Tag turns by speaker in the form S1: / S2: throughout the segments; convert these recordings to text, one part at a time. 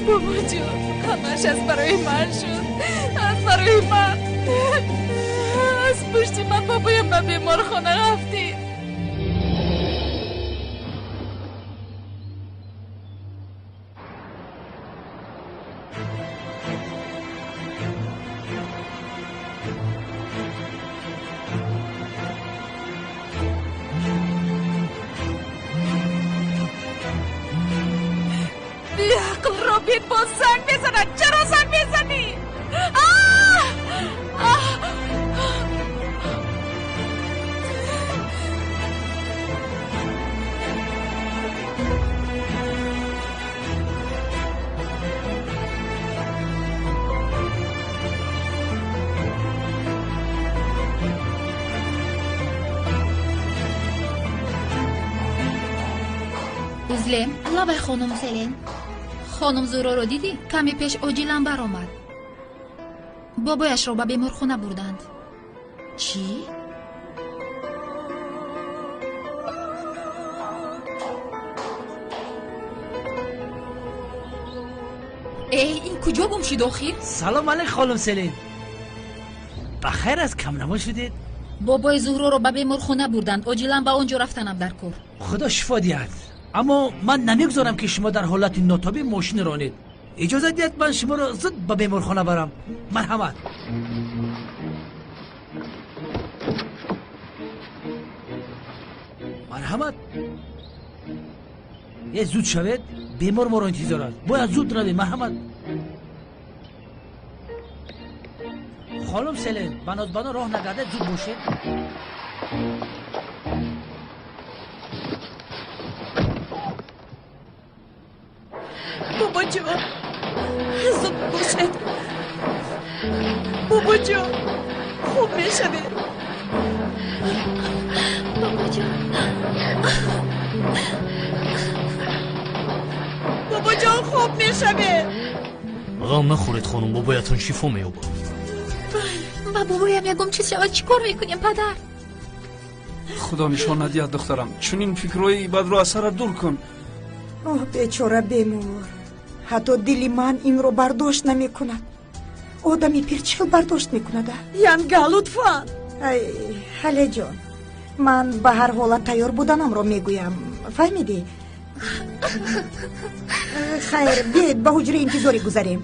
S1: بابا جون همش از برای من شد، از برای من. از پشت من بابایم به بیمارخانه رفتی. بیعقل را بید با زنگ بزنن. چرا زنگ میزنی؟
S2: Uzlem, labay xonum Selen. خانم زورا رو دیدی؟ کمی پیش اوجیلم بر آمد. بابایش رو به بیمارخانه بردند. چی؟ این کجا گم شد آخر؟
S3: سلام علیک خانم سلین. بخیر از کم نما شدید؟
S2: بابای زورا رو به بیمارخانه بردند. اوجیلم به اونجا رفتنم در کار.
S3: خدا شفا دهد. اما من نمیگذارم که شما در حالت ناتابی ماشین رانید. اجازه دید من شما را زود به بیمارخانه برم. مرحمت. مرحمت. یه زود شوید. بیمار ما را انتظار است. باید زود روید. مرحمت. خانم سلین بنازبانا راه نگرده زود باشید.
S1: بابا جون زود باشد. بابا جون خوب میشه. بابا جون بابا جون خوب میشه.
S4: غم نخورید خانم، بابایتون شفا مییابد.
S2: با بابایم یکم چیز شود چیکار میکنیم پدر؟
S5: خدا نشان ندهد دخترم، چون این فکرهای بد رو از سر دور کن.
S6: اوه بیچاره بیمار، حتی دلی من این رو برداشت نمی کند. آدمی پیرچل برداشت می کند.
S1: ینگا لطفا.
S6: ای حاله جان، من به هر حالت تیار بودنم رو میگویم، فهمیدی؟ خیر بیاید به حجره انتظاری گذاریم.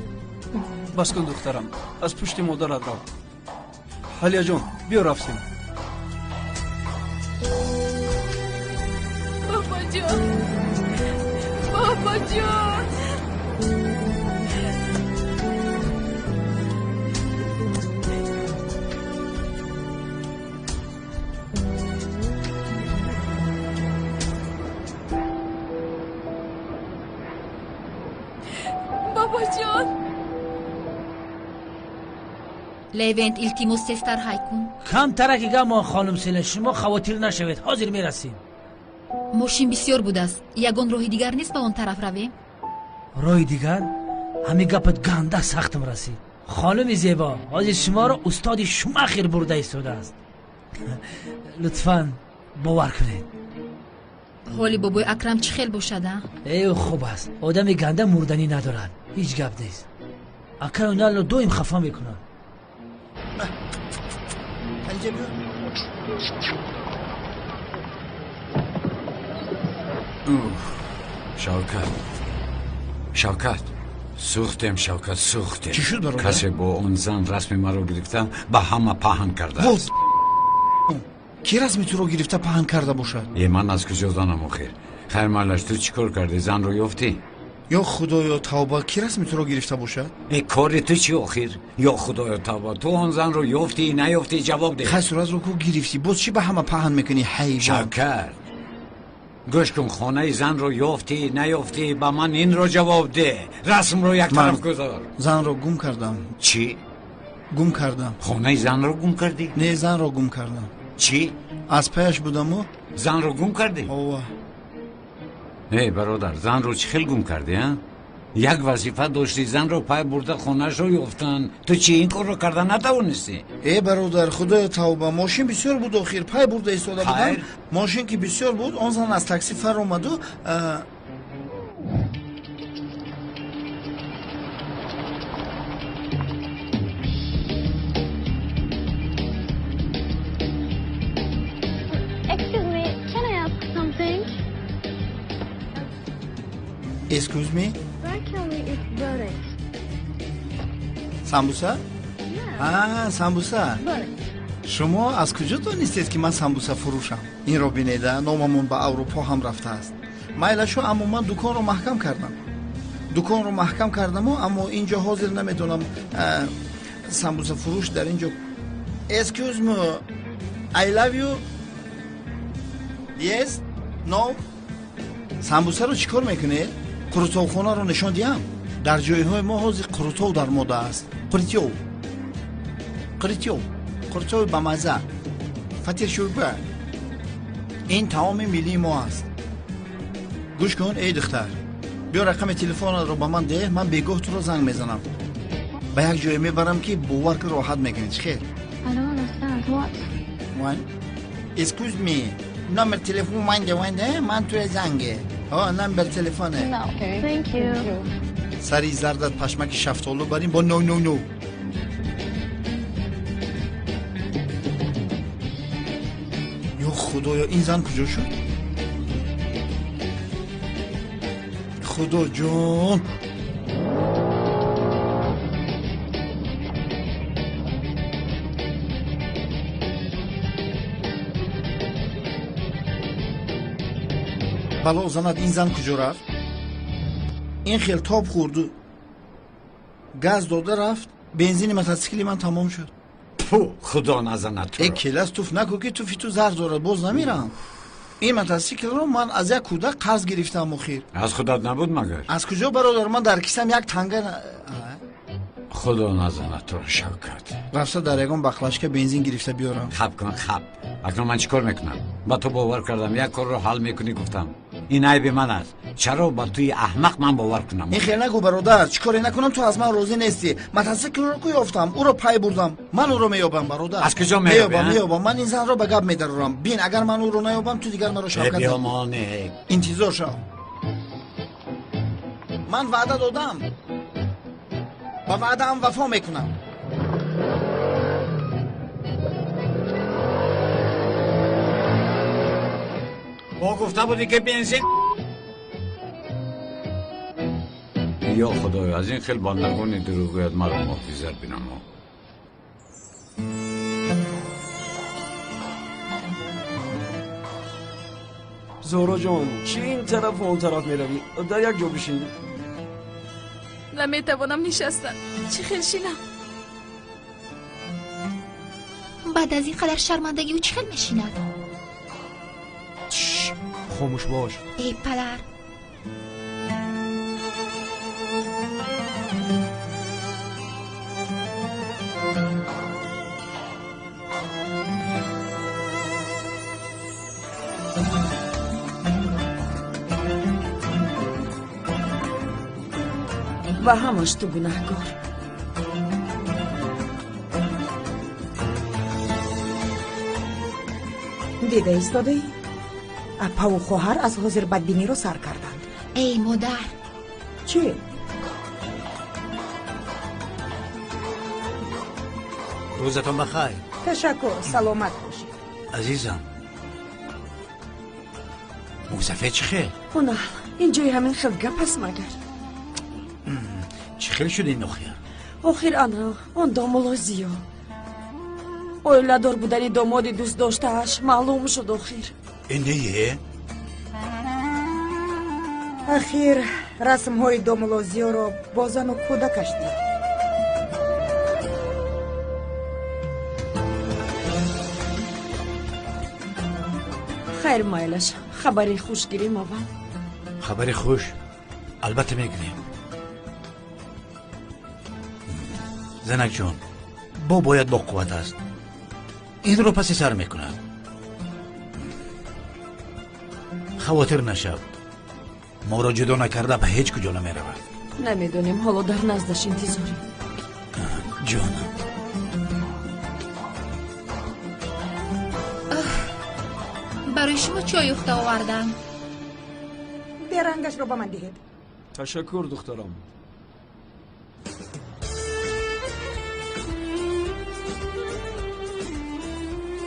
S5: بس کن دخترم، از پشت مادرت رو. حاله جان بیا رفتیم.
S1: بابا جان بابا جان بابا جان.
S2: لیوند التیموس سستر هایکون.
S3: کم ترکی گم خانم سلین، شما خواتیر نشوید. حاضر میرسیم.
S2: ماشین بسیار بود است. یگان راهی دیگر نیست به اون طرف رویم؟
S3: راه دیگر؟ همین گپت گنده سختم رسید. خانم زیبا، حاضر شما را استاد شما خیر برده ایستاده است. لطفاً باور کنید.
S2: حالی بابای اکرم چه خیل باشد؟
S3: ای خوب است. آدم گنده مردنی ندارد. هیچ گپ نیست. اکرم اونا رو دویم خفا میکنن.
S7: شوکت سوختم. شوکت سوختم.
S4: چی شد برادر؟
S7: کسی با اون زن رسم ما رو گرفتم به همه پهن کرده است.
S4: کی رسمی تو رو گرفته پهن کرده باشد؟
S7: یه من از کجا دانم آخر؟ خیر مالش تو چی کار کردی؟ زن رو یافتی؟
S4: یا خدایا توبه، کی رسمی تو رو گرفته باشد؟
S7: ای کار تو چی آخر؟ یا خدایا توبه، تو اون زن رو یافتی نیافتی؟ جواب ده.
S4: خیر صورت رو کو گرفتی، باز چی به همه پهن میکنی حیوان؟
S7: شوکت گوش کن، خانه زن رو یافتی نیافتی به من این رو جواب ده. رسم رو یک طرف گذار.
S4: زن رو گم کردم.
S7: چی؟
S4: گم کردم.
S7: خانه زن رو گم کردی؟
S4: نه، زن رو گم کردم.
S7: چی؟
S4: از پیش بودم و
S7: زن رو گم کردی؟
S4: اوه.
S7: نه برادر، زن رو چی خیل گم کردی ها؟ یک وظیفه داشتی، زن رو پای برده خونه‌اش رو یافتن، تو چی این کار رو کردن نتوانستی؟
S4: ای برادر خدای توبه، ماشین بسیار بود آخر، پای برده ایستاده بودم. ماشین که بسیار بود، آن زن از تاکسی فر اومد و Excuse me?
S8: Actually, it's buttocks.
S4: سامبوسا؟ سامبوسا.
S8: Buttocks.
S4: شما از کجا دانستید که من سامبوسا فروشم؟ این رو بینیده ناممون به اروپا هم رفته است. مایلشو اما من دکان رو محکم کردم اما اینجا حاضر نمیدونم سامبوسا فروش در اینجا. Excuse me, I love you. Yes? No? سامبوسا رو چیکار میکنه؟ قروتو خونه رو نشان دیم. در جای های ما حاضر قروتو در موده است. قروتو با مزه. فتیر شوربه. این تمام ملی ما است. گوش کن ای دختر. بیا رقم تلفن رو با من ده، من بگاه تو رو زنگ میزنم. به یک جای میبرم که باور که راحت میکنی. خیر.
S8: I don't understand what.
S4: One. Excuse me. نمبر تلفن من توی زنگه. نمبر تلفنه.
S8: No. Okay. Thank you.
S4: سری زردت پشمک شفتالو بریم با نو. یا خدایا این زن کجا شد؟ خدا جون. بلا زند این زن کجا رفت؟ این خیلی تاب خورد گاز داده رفت بنزین موتورسیکلی من تمام شد.
S7: خدا نزند تو
S4: ای کلاس توف نکو که توفی تو زرد دارد باز نمیرم. این موتورسیکل رو من از یک کودک قرض گرفتم مخیر.
S7: از خودت نبود مگر؟
S4: از کجا برادر؟ من در کیسم یک تنگه
S7: خدا نزند تو رو شوکت.
S4: رفته در یکم بخلاشکه بنزین گرفته بیارم.
S7: خب کن اکنون من چیکار میکنم؟ با تو باور کردم یک کار رو حل میکنی گفتم این عیب من است. چرا با توی احمق من باور کنم؟
S4: این خیلی نگو برادر. چیکاری نکنم تو از من راضی نیستی. موتورسیکل رو کو یافتم او رو پای بردم. من او رو مییابم برادر.
S7: از کجا مییابم؟
S4: من این زن رو به گپ میدرارم. بین اگر من او رو نیابم تو دیگر مرا شوکت
S7: بیا مانه
S4: انتظار شو. من وعده دادم. با وعده هم وفا میکنم.
S7: با گفته بودی که بنزین یا خدایا از این خیلی بندرگانی دروغ گوید مرا محافظت بینم.
S5: زهرا جان چی این طرف و اون طرف میروی؟ در یک جا بشین.
S1: نمیتوانم نشستن. چی خیلی شینم.
S2: بعد از این قدر شرمندگی و چی خیلی میشیند؟
S5: خاموش باش.
S2: ای پدر.
S9: و همش تو گناهگار.
S6: دیده ایستاده ای؟ اپا و خواهر از حاضر بدبینی رو سر کردند.
S2: ای مادر.
S6: چی؟
S3: روزتون بخیر.
S6: تشکر. سلامت باشید.
S3: عزیزم موسفه چی خیل؟
S9: نه اینجای همین خیلی گپ هست مگر؟
S3: چی خیل شد این نخیر؟
S9: آخر انا اون دامولازیو اویلادور بودنی دامادی دوست داشتهش معلوم شد آخر.
S3: این نیه؟
S6: اخیر رسم های دامولازیو رو بازن و کودکش دید.
S9: خیر مایلش خبری خوش گیریم اول.
S3: خبری خوش البته میگیریم. زنک جون باید با قوت است. این رو پس سر میکنم. خواطر نشو ما را جدا نکرده به هیچ کجا نمیرود.
S9: نمیدونیم حالا در نزدش انتظاری.
S3: جانم
S2: برای شما چای اخته آوردم.
S6: درنگش رو با من دهید.
S5: تشکر دخترم.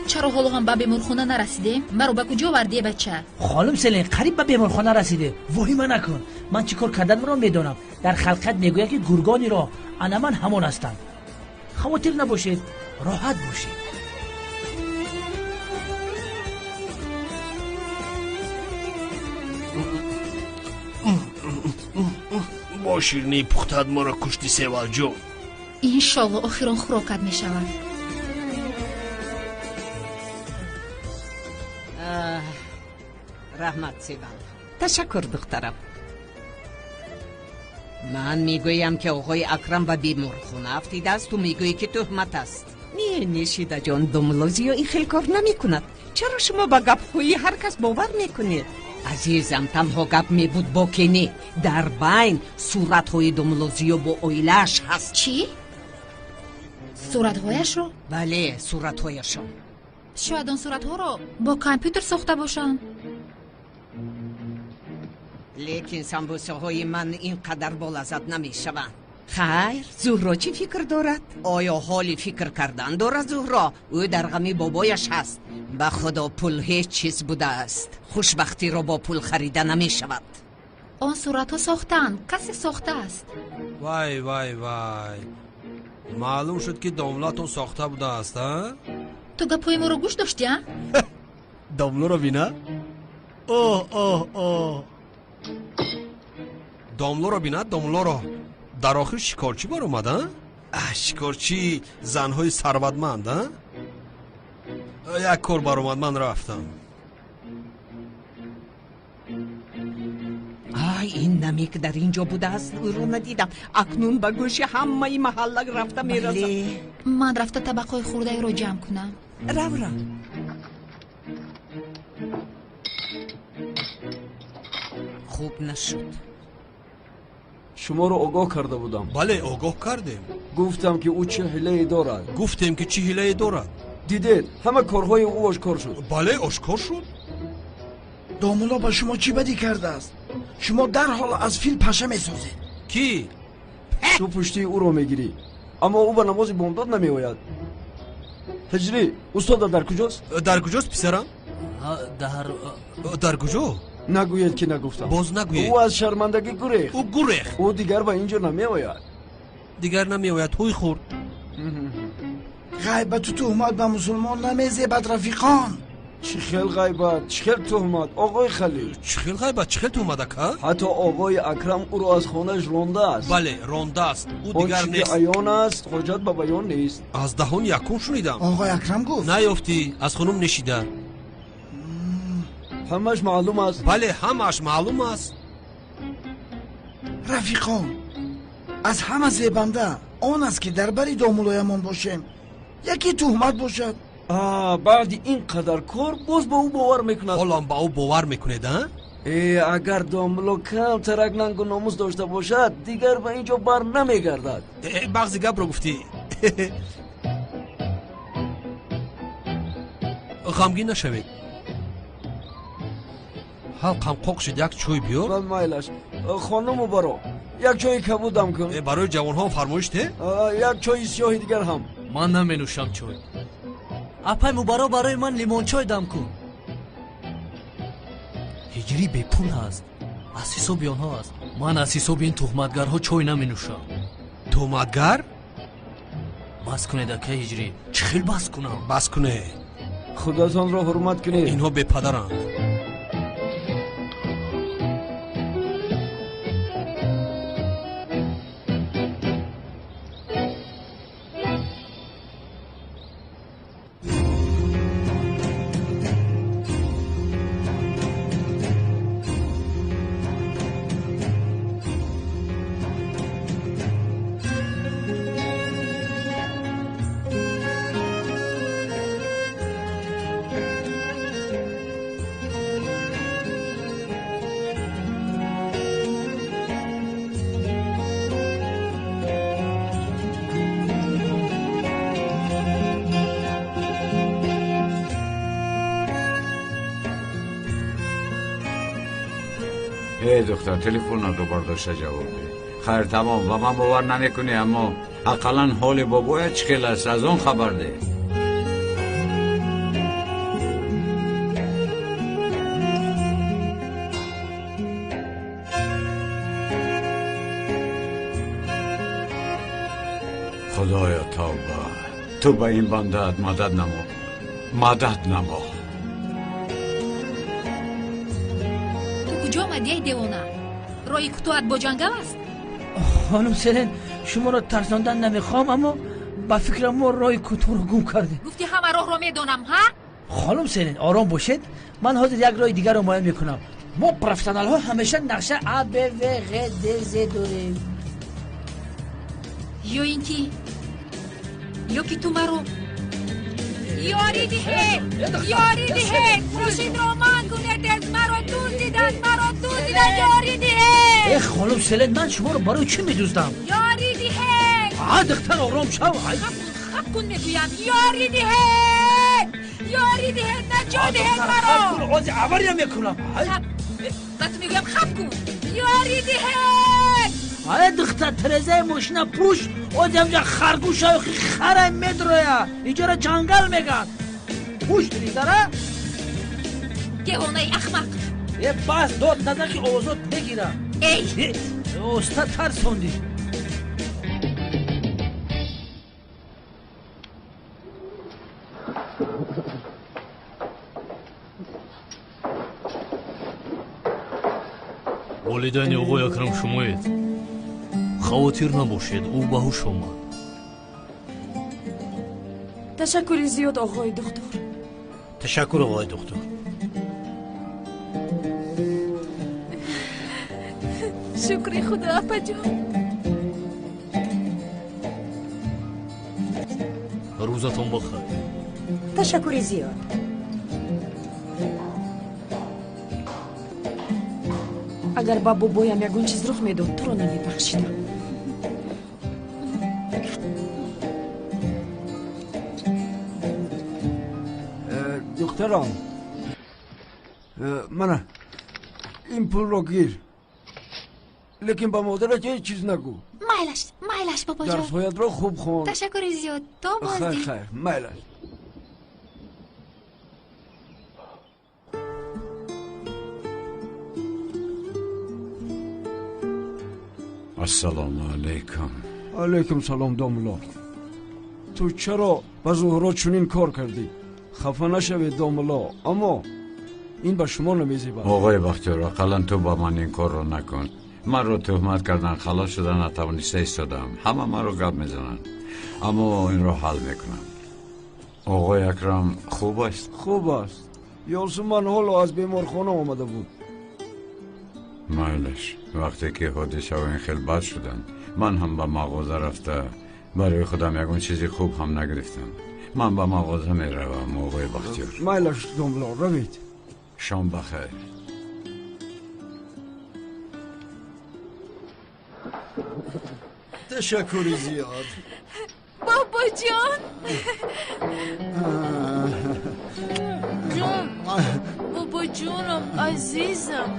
S2: چرا حالا هم به بیمارخانه نرسیدیم؟ مرا به کجا وردی بچه؟
S3: خانم سلین قریب به بیمارخانه رسیده. وحیم نکن. من چیکار کردن را میدونم. در خلقت میگوید که گرگانی را انا من همان هستم. خاطر نباشید، راحت باشید.
S10: با شیرینی پختت ما را کشتی سیوال جو.
S2: انشالله آخران خوراکت می شود.
S9: رحمت سیوال، تشکر دخترم. من میگویم که آقای اکرم به بیمارخانه افتیده است، تو میگویی که تهمت است. نشیده جان، دوملوزی این خیلی کار نمی کند. چرا شما با گپ‌های هر کس باور میکنید؟ عزیزم، تنها گپ می بود با کنی. در بین صورت‌های دوملوزیو با اویلش هست.
S2: چی؟ صورت‌هایش رو؟
S9: بله، صورت‌هایشون.
S2: شاید آن صورت‌ها رو با کامپیوتر ساخته باشند.
S9: لیکن سمبوسه های من اینقدر بالذت نمی شوند. خیر، زهرا چی فکر دارد؟ آیا حالی فکر کردن دارد زهرا؟ او در غم بابایش هست. به خدا پول هیچ چیز بوده است. خوشبختی را با پول خریده نمی شود.
S2: آن صورت‌ها ساختن، کسی ساخته است.
S10: وای وای وای، معلوم شد که داملاتون ساخته بوده است ها؟
S2: تو گپای ما رو گوش داشتی ها؟
S10: داملو رو بینه؟ اوه داملو رو بینه، داملو رو. در آخر شکارچی بار اومد ها؟ شکارچی زنهای ثروتمند ها؟ یک کار بار اومد، من رفتم.
S9: این نمی که در اینجا بوده است او رو ندیدم. اکنون به گوش همه محله رفته میرسم.
S2: من رفته طبقای خورده رو جمع کنم.
S9: رو خوب نشد.
S5: شما رو آگاه کرده بودم.
S10: بله، آگاه کردیم.
S5: گفتم که او چه حیله دارد.
S10: گفتیم که چه حیله دارد.
S5: دیدید همه کارهای او آشکار شد.
S10: بله، آشکار شد.
S4: دامولا با شما چی بدی کرده است؟ شما در حال از فیل پشه میسازید.
S10: کی؟
S5: تو پشتی او رو میگیری، اما او به نماز بامداد نمی آید. هجری، استاد در کجاست؟
S10: در کجاست پسرم؟ در کجا؟
S5: نگوید که نگفتم.
S10: باز نگوید.
S5: او از شرمندگی گریخت.
S10: او گریخت.
S5: او دیگر به اینجا نمی آید.
S10: دیگر نمی آید. هوی خورد.
S4: غیبت و تهمت به مسلمان نمیزه بد رفیقان.
S5: چه خیل غیبت، چه خیل تهمت آقای خلیل.
S10: چه خیل غیبت، چه خیل تهمت که؟
S5: حتی آقای اکرم او را از خانهش رانده است.
S10: بله، رانده است. او دیگر نیست.
S5: عیان است، حاجت به بیان نیست.
S10: از دهان یکم شنیدم.
S4: آقای اکرم گفت
S10: نیافتی؟ از خانم نشیده.
S5: همش معلوم است.
S10: بله، همش معلوم است.
S4: رفیقان، از همه زیبنده آن است که در بری دامولایمان باشیم یکی تهمت باشد.
S5: بعد اینقدر کار باز با او باور میکند.
S10: حالا با او باور میکنید ها؟
S5: اگر داملو کم ترک ننگ و ناموس داشته باشد دیگر به اینجا بر نمیگردد.
S10: بغضی گپ رو گفتی. غمگین نشوید. حلقم قوق شد، یک چای بیار.
S5: مایلش خانمو برو یک چای کبودم کن.
S10: برای جوانها فرمایش ده؟
S5: یک چای سیاهی دیگر هم.
S11: من نمی نوشم چای. اپای مبارا برای من لیمون چای دم کن. هجری بی پول هست، از حساب آنها است. من از حساب این تهمتگرها چای نمی نوشم.
S10: تهمتگر؟
S11: بس کنه دکه هجری، چه خیلی بس کنم.
S10: بس کنه.
S5: خداتان را حرمت کنید.
S10: اینها بی پدرند.
S7: دختر تلفن رو برداشته جواب ده. خیر تمام و من باور نمیکنی، اما اقلا حال بابایت چه خیلی است از اون خبر ده. خدایا توبه، تو به این بنده‌ات مدد نما، مدد نما.
S2: تو کجا آمدی ای دیوانه؟ رای کوتاهت با جنگل است؟
S3: خانم سلین شما را ترساندن نمیخوام، اما با فکر ما رای کوتاه رو گم کرده.
S2: گفتی همه راه را میدانم ها؟
S3: خانم سلین آرام باشید، من حاضر یک راه دیگر رو معاین میکنم. ما پروفسیونال ها همیشه نقشه A B V G D Z داریم.
S2: یا اینکی یا که تو مرا یاری دیه خورشید را من کنه دست مرا دوست دیدن یاری دیه.
S3: ای خانم سلین من شما رو برای چی میدوزدم؟
S2: یاری دیه
S3: دختر آرام شو.
S2: خب کن میگویم یاری دیه نجا دیه مرا.
S3: خب کن آزی عوری میکنم.
S2: من تو میگویم خب کن یاری دیه.
S3: آیا دختر ترزه ماشینه پوش آزی همجا خرگوش های خره میدرویا اینجا را جنگل میگن. پوش تریزه را
S2: دیوانه احمق.
S3: یه بس داد نده که آزاد بگیرم.
S2: ای
S3: استاد ترسوندی.
S11: والدین آقای اکرم شمایید. خاطر نباشید، او به هوش آمد.
S1: تشکری زیاد آقای دکتر.
S4: تشکر آقای دکتر.
S1: شکری خدا اپا جان.
S11: روزتون بخیر.
S6: تشکری زیاد.
S1: اگر با بابایم یکون چیز رخ میداد تو رو نمیبخشیدم.
S5: دخترم من این پول رو گیر، لیکن با مادرت هیچ چیز نگو.
S2: مایلش بابا جان.
S5: درس‌هایت رو خوب خون.
S2: تشکری زیاد. تو بازدی.
S5: خیر مایلش.
S7: السلام علیکم.
S5: علیکم سلام داملا. تو چرا با زهرا چنین کار کردی؟ خفه نشوید داملا، اما این به شما نمیزیبد.
S7: آقای بختیار اقلا تو با من این کار رو نکن. من رو تهمت کردن، خلاص شدن، نتوانسته ایستادم. همه من رو گپ میزنن، اما این رو حل میکنم. آقای اکرم خوب است؟
S5: خوب است. یالسو من حالا از بیمارخانه آمده بود.
S7: مایلش وقتی که حادثه و این خیلی بد شدن، من هم به مغازه رفته برای خودم یکون چیزی خوب هم نگرفتم. من به مغازه می روم آقای بختیار.
S5: مایلش داملا روید.
S7: شام بخیر.
S4: تشکری زیاد.
S1: بابا جان. بابا جانم عزیزم،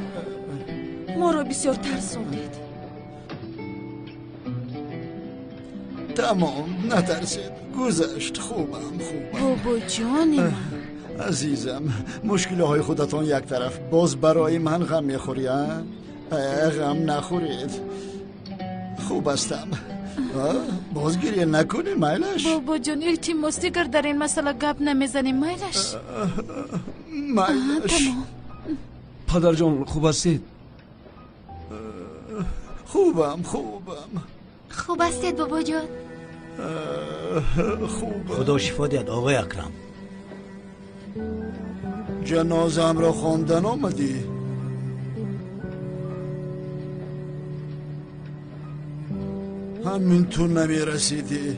S1: ما رو بسیار ترسوندید.
S4: تمام نترسید، گذشت. خوبم.
S1: بابا جان من
S4: عزیزم، مشکل های خودتان یک طرف، باز برای من غم میخورید؟ غم نخورید، خوب هستم. باز گریه نکنی مایلش.
S1: بابا جان التماس دیگر در این مسئله گپ نمیزنیم مایلش.
S5: پدر جان خوب هستید؟
S4: خوبم.
S2: خوب هستید بابا جان؟
S4: خوبم.
S12: خدا شفا دهد آقای اکرم.
S4: جنازم را خواندن آمدی؟ همین تو نمی رسیدی؟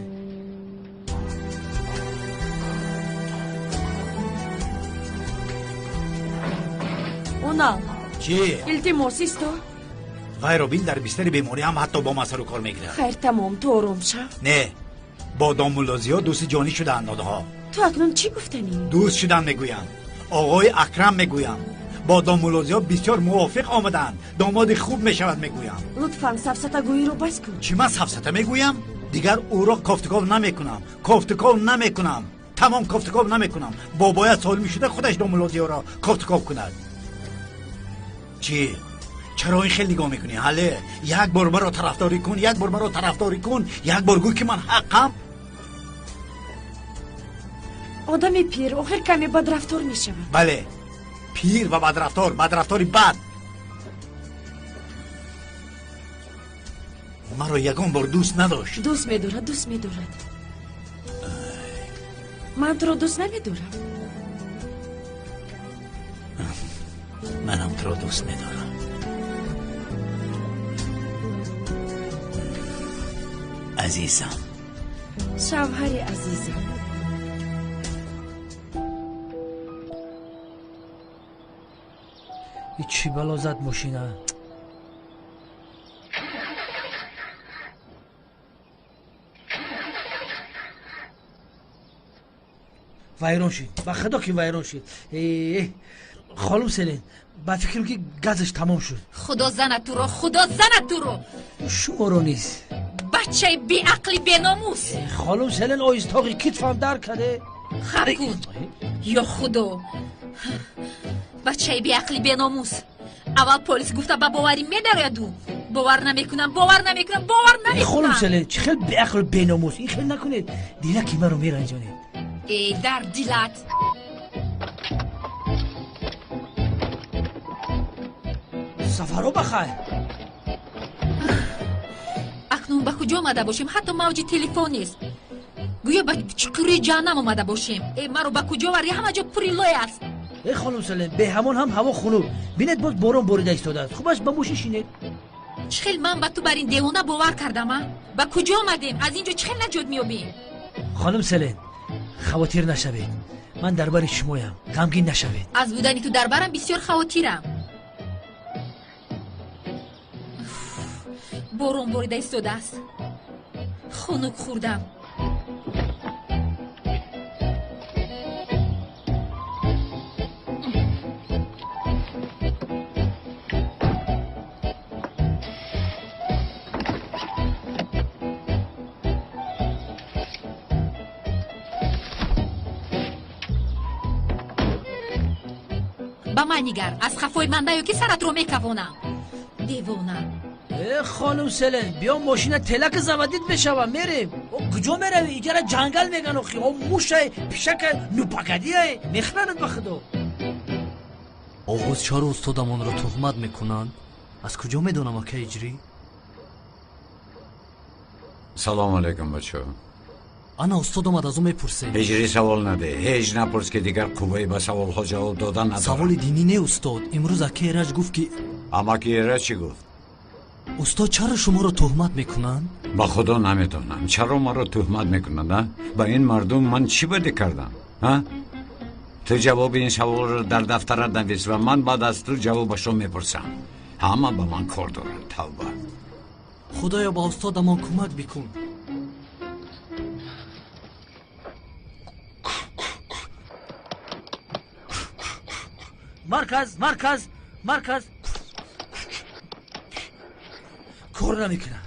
S1: اونم
S12: چی؟
S1: التماس است تو؟
S12: غیرابین در بستر بیماری هم حتی با ما سر و کار میگیره.
S1: خیر تمام، تو آرام شو.
S12: نه، با دامولازی ها دوست جانی شدن دادها.
S1: تو اکنون چی گفتنی؟
S12: دوست شدن میگویم. آقای اکرم میگویم با دامولازی ها بسیار موافق آمدن. داماد خوب میشود میگویم.
S1: لطفاً سفسطه گویی رو بس کن.
S12: چی من سفسطه میگویم؟ دیگر او را کافتکاو نمیکنم. تمام کافتکاو نمیکنم. بابایت سالمی شده خودش دامولازی ها را کافتکاو کند. چرا این خیلی نگاه میکنی؟ حاله یک بار مرا طرفداری کن، یک بار مرا طرفداری کن، یک بار گوی که من حقم.
S6: آدم پیر آخر کمی بدرفتار میشه.
S12: بله پیر و بدرفتاری بد. مرا یکان بار دوست نداشت.
S6: دوست میدارد. من تو رو دوست نمیدارم.
S12: منم تو رو دوست میدارم. عزیزم،
S6: شوهر عزیزم.
S3: این چی بلا زد ماشینه؟ ویران شد، با خدا که ویران شد. خانم سلین با فکرم که گازش تمام شد.
S2: خدا زند تو رو.
S3: شما رو نیست.
S2: بچه بی عقلی بی ناموس.
S3: خانم سلین آیستاقی کتفم در کرده.
S2: خب کن. یا خدا بچه بی عقلی بی ناموس. اول پلیس گفته با باوری میداره دو. باور نمیکنم.
S3: خانم سلین چه خیلی بی عقل بی ناموس. این خیلی نکنید. دیگه که من رو میرنجانید.
S2: ای در دیلت.
S3: سفرو بخیر.
S2: اکنون با کجا آمده باشیم؟ حتی موج تلفن نیست. گویا با چکوری جهنم آمده باشیم. ای مرو با کجا وری؟ همه جا پوری لای است.
S3: ای خانم سلیم به همون هم هوا خنک. بینید باز بارون بریده ایستاده است. خوبش با موشی شینید.
S2: چخیل من با تو بر این دیوانه باور کردم. با کجا آمدیم؟ از اینجا چخیل نجات میابیم؟
S3: خانم سلیم خواطر نشوید. من دربار شمایم. غمگین نشوید.
S2: از بودنی تو دربارم بسیار خواطرم. بارون بریده ایستاده است. خنک خوردم. با من نگر از خفای من دیو که سرت رو میکوانم. دیوانه.
S3: خانم سلین بیا ماشین تلک زودید بشوم میریم. کجا میروی؟ اینجا جنگل میگن و موشه پیشک نوپکدیه میخرند به خدا.
S11: آغوز چرا استادمان رو تهمت میکنن؟ از کجا میدونم اکه اجری؟
S7: سلام علیکم بچه.
S11: انا استاد اومد از اون میپرسه.
S7: اجری سوال نده. هیچ نپرس که دیگر کوبایی با سوال ها جواب دادن ندارم.
S11: سوال دینی نه استاد. امروز اکه ایرج گفت که
S7: اما که ایرج چی گفت؟
S11: استاد چرا شما رو تهمت میکنن؟
S7: با خدا نمیدونم چرا ما رو تهمت میکنن. با این مردم من چی بده کردم؟ تو جواب این سوال رو در دفترت نویس و من بعد از تو جوابش رو میپرسم. همه با من کار دارن. توبه.
S11: خدایا با استادمان کمک بکن.
S3: مرکز کار نمیکنه.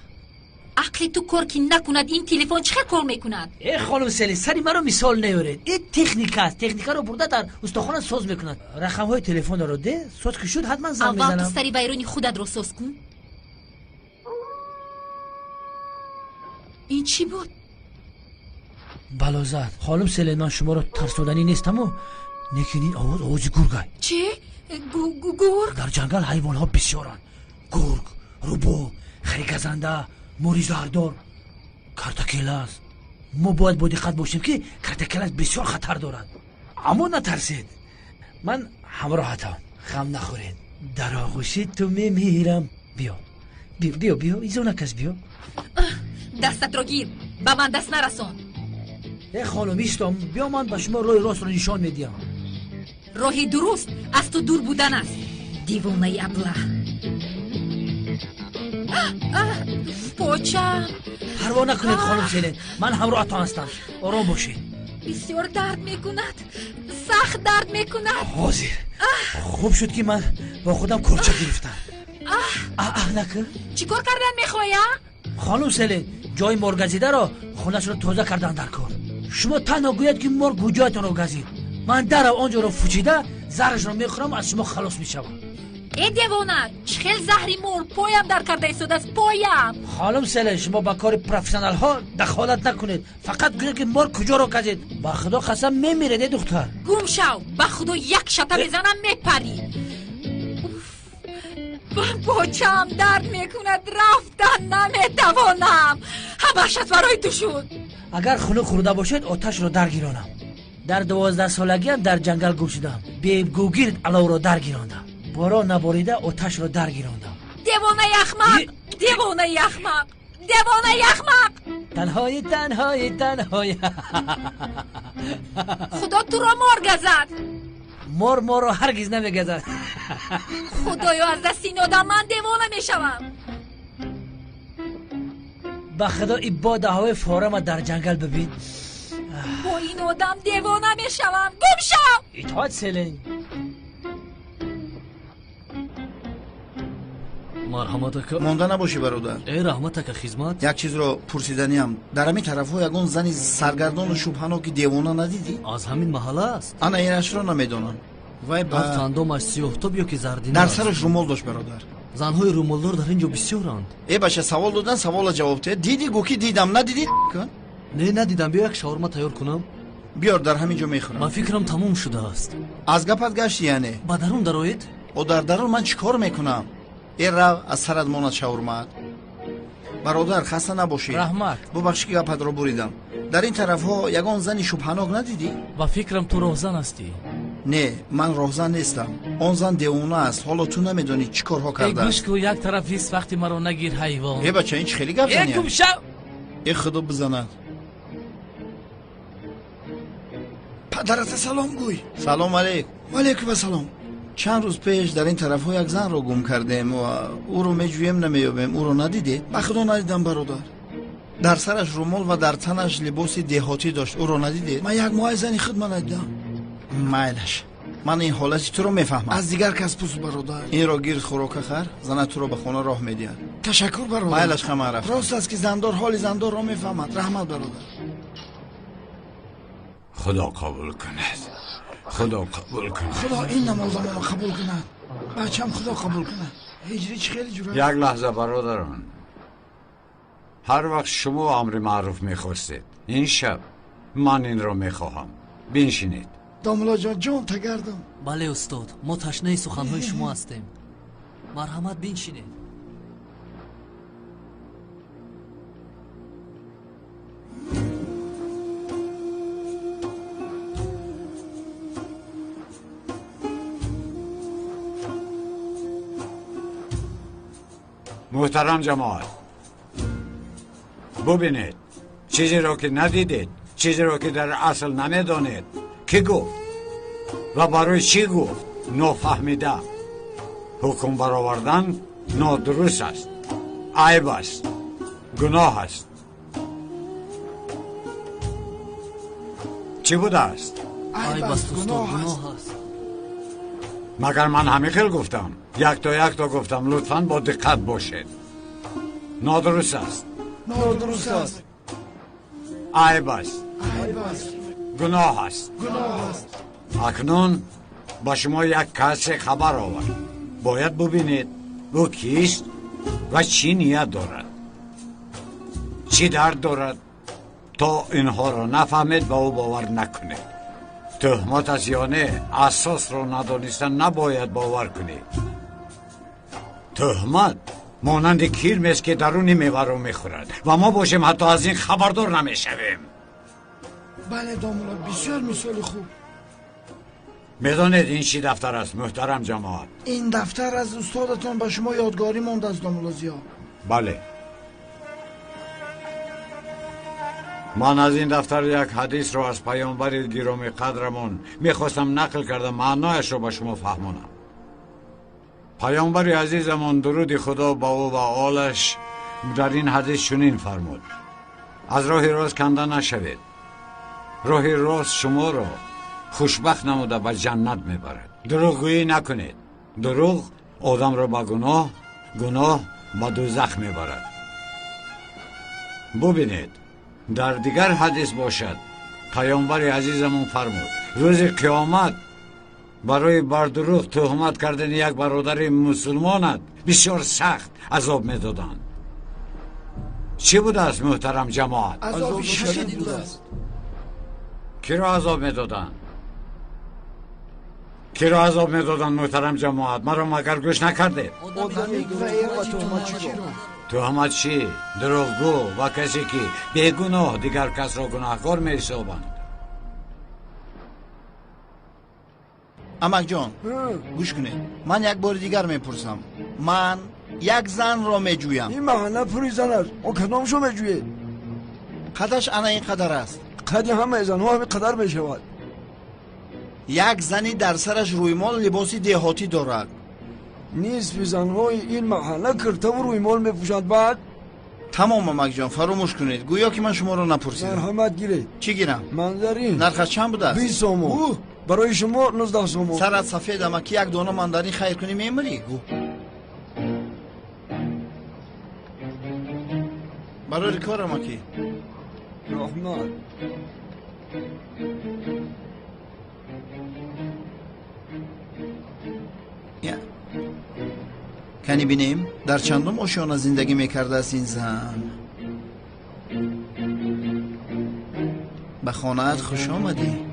S2: عقل تو کار که نکند این تلفن چه کار میکند؟
S3: ای خانم سلی سری مرا مثال نیارید. این تکنیک است. تکنیک رو برده در استخوان ساز میکنند. رقم های تلفن رو ده ساز که شد حتما زنگ میزنم.
S2: اول تو سری بیرونی خودت رو ساز کن. این چی بود؟
S3: بلازد خانم سلی من شما رو ترسودنی نیستم و نکنین آواز گرگه.
S2: چه؟ گرگ؟
S3: در جنگل حیوان ها بسیارن. گرگ، روبو، خریگزنده، موری زهردار، کرتکیل است. ما باید با دقت باشیم که کرتکیل بسیار خطر دارد. اما نترسید. من همراهتم. غم نخورید. در آغوش تو میمیرم. بیا ایزو نکس بیا.
S2: دستت رو گیر. با من دست نرسون.
S3: ای خانم ایستم. بیا من به شما راه راست رو نشان میدیم.
S2: راه درست از تو دور بودن است. دیوانه ابله. پوچم.
S3: پروا نکنید خانم سلین. من همراهتان هستم. آرام باشید.
S2: بسیار درد میکند. سخت درد میکند.
S3: حاضر. خوب شد که من با خودم کلچه گرفتم. نکن.
S2: چی کار کردن میخوایی؟
S3: خانم سلین جای مرگزیده را خونش رو تازه کردن در کار. شما تنها گوید که مرگ کجایتان رو گزید. من در آنجا رو فوچیده زهرش رو میخورم از شما خلاص میشم.
S2: ای دیوانه چخیل زهری مور پایم در کرده ایستاده است پایم.
S3: خانم سله شما با کار پروفسیونال ها دخالت نکنید. فقط گوید که مار کجا رو کشید. با خدا قسم میمیره دختر.
S2: گم شو با خدا یک شته میزنم میپری. پاچم درد میکند رفتن نمیتوانم. همش برای تو شد.
S3: اگر خونه خورده باشید آتش رو درگیرانم. در 12 سالگی هم در جنگل گم شدم. بیبگوگیر علاو رو درگیراندم. باران نباریده آتش رو درگیراندم.
S2: دیوانه احمق، دیوانه احمق، دیوانه احمق.
S3: تنهای
S2: خدا تو را مار گزد.
S3: مار رو هرگز نمیگزد.
S2: خدایا از دست این آدم من دیوانه میشوم.
S3: با خدا این باد هوای فاره ما در جنگل ببین.
S2: با این آدم دیوانه میشوم. گم شو.
S3: اطاعت سلین.
S11: مرحمت
S4: مونده نباشی برادر.
S11: ای رحمت که خدمت.
S4: یک چیز رو پرسیدنی هم در همین طرف ها یگون زنی سرگردان و شبهناک دیوانه ندیدی؟
S11: از همین محله است.
S4: انا اینش رو نمیدونم. وای با
S11: اندامش سیاه تاب یا که زردینه
S4: در سرش رومال داشت برادر.
S11: زنهای رومالدار در اینجا بسیارند.
S4: ای باشه سوال دادن سوال جواب ده. دیدی گوکی دیدم ندیدی کن؟
S11: نه ندیدم. بیا یک شاورما تیار کنم.
S4: بیار در همینجا میخورم.
S11: من فکرم تموم شده است.
S4: از گپت گشتی یعنی؟
S11: با درون دروید؟
S4: او در درون من چیکار میکنم؟ ای رو از سرت ماند شاورما. برادر خسته نباشی.
S3: رحمت.
S4: ببخشی که گپت رو بریدم. در این طرف ها یگان زنی شبهناک ندیدی؟
S11: با فکرم تو راهزن هستی.
S4: نه من راهزن نیستم. آن زن دیوانه است. حالا تو نمیدونی چی کارها کرده است.
S11: گوش کو یک طرف است وقتی مرا نگیر حیوان.
S4: ای بچه این چه خیلی گپ زنی.
S3: یکم شو.
S4: ای خدا بزند. پدرت سلام گوی. سلام علیکم. و علیکم السلام. چند روز پیش در این طرف ها یک زن رو گم کردیم و او رو میجویم نمیابیم. او رو ندیدی؟ بخدا ندیدم برادر. در سرش رومال و در تنش لباس دهاتی داشت. او رو ندیدی؟ من یک ماه زنی خدمت ندیدم. مایلش من این حالتی تو رو میفهمم. از دیگر کس پوست برادر. این رو گیر خوراک خر زن تو رو به خونه راه میدید. تشکر برادر. مایلش خمه رفت. راست است که زندار حال زندار رو میفهمد. رحمت برادر.
S7: خدا قبول کند. خدا قبول کند.
S4: خدا این نماز ما قبول کند. بچم خدا قبول کند. هجری چه خیلی جوره.
S7: یک لحظه برادران. هر وقت شما امر معروف میخواستید این شب من این را میخواهم. بنشینید.
S4: داملا جان تگردم.
S11: بله استاد ما تشنه سخنهای شما هستیم. مرحمت بنشینید.
S7: محترم جماعت ببینید چیزی را که ندیدید چیزی را که در اصل نمیدانید کی گفت و برای چی گفت نفهمیده حکم برآوردن نادرست است عیب است گناه است چی بوده است؟
S11: عیب است استاد گناه است.
S7: مگر من همیخیل گفتم یک تا گفتم لطفاً با دقت باشید نادرست است
S4: نادرست است
S7: عیب است
S4: عیب است
S7: گناه است
S4: گناه است
S7: اکنون با شما یک کس خبر آورد باید ببینید او کیست و چی نیت دارد چی درد دارد تا اینها را نفهمید و او باور نکنید تهمت است یا نه اساس را ندانستن نباید باور کنید تهمت مانند کیرم است که درون میوه را میخورد و ما باشیم حتی از این خبردار نمیشویم
S4: بله دامولا بسیار مثال خوب
S7: میدانید این چی دفتر است محترم جماعت
S4: این دفتر از استادتان به شما یادگاری مانده است دامولا زیا
S7: بله من از این دفتر یک حدیث را از پیامبر گرامی قدرمون میخواستم نقل کردم معنایش را به شما فهمونم پیامبر عزیزمون درود خدا با او و آلش در این حدیث چنین فرمود از راه راست کنده نشوید راه راست شما را خوشبخت نموده به جنت میبرد دروغ گویی نکنید دروغ آدم را به گناه گناه به دوزخ میبرد ببینید در دیگر حدیث باشد پیامبر عزیزمون فرمود روز قیامت برای بر دروغ تهمت کردن یک برادر مسلمانت بسیار سخت عذاب میدادند. چی بوده است محترم جماعت؟
S13: عذاب شدید بوده است.
S7: کی را عذاب میدادند؟ کی را عذاب میدادند محترم جماعت؟ مرا مگر گوش نکرده؟ تهمت چی؟ دروغگو و کسی که بیگناه دیگر کس را گناهکار می‌حسابند.
S4: امک جان گوش کنید، من یک بار دیگر میپرسم، من یک زن را میجویم.
S5: این محنه پوری زن است، او کدامشو میجوید؟
S4: قدش انا این قدر است.
S5: قد همه زن ها همین قدر میشود.
S4: یک زنی در سرش رویمال لباسی دهاتی دارد.
S5: نصف زنهای این محله کرته و رویمال میپوشند. بعد
S4: تمام امک جان فراموش کنید، گویا که من شما را نپرسیدم.
S5: مرحمت گیرید.
S4: چی گیرم؟
S5: منظرین
S4: نرخش چند بوده است؟
S5: 20 سومو. برای شما 19 سومو.
S4: سرت سفید اما که یک دانه منظرین خیر کنی میمری. گو برای کار اما که
S5: رحمت
S4: کنی بینیم در چندم آشیانه زندگی میکرده است این زن. به خانه‌ات خوش آمدی.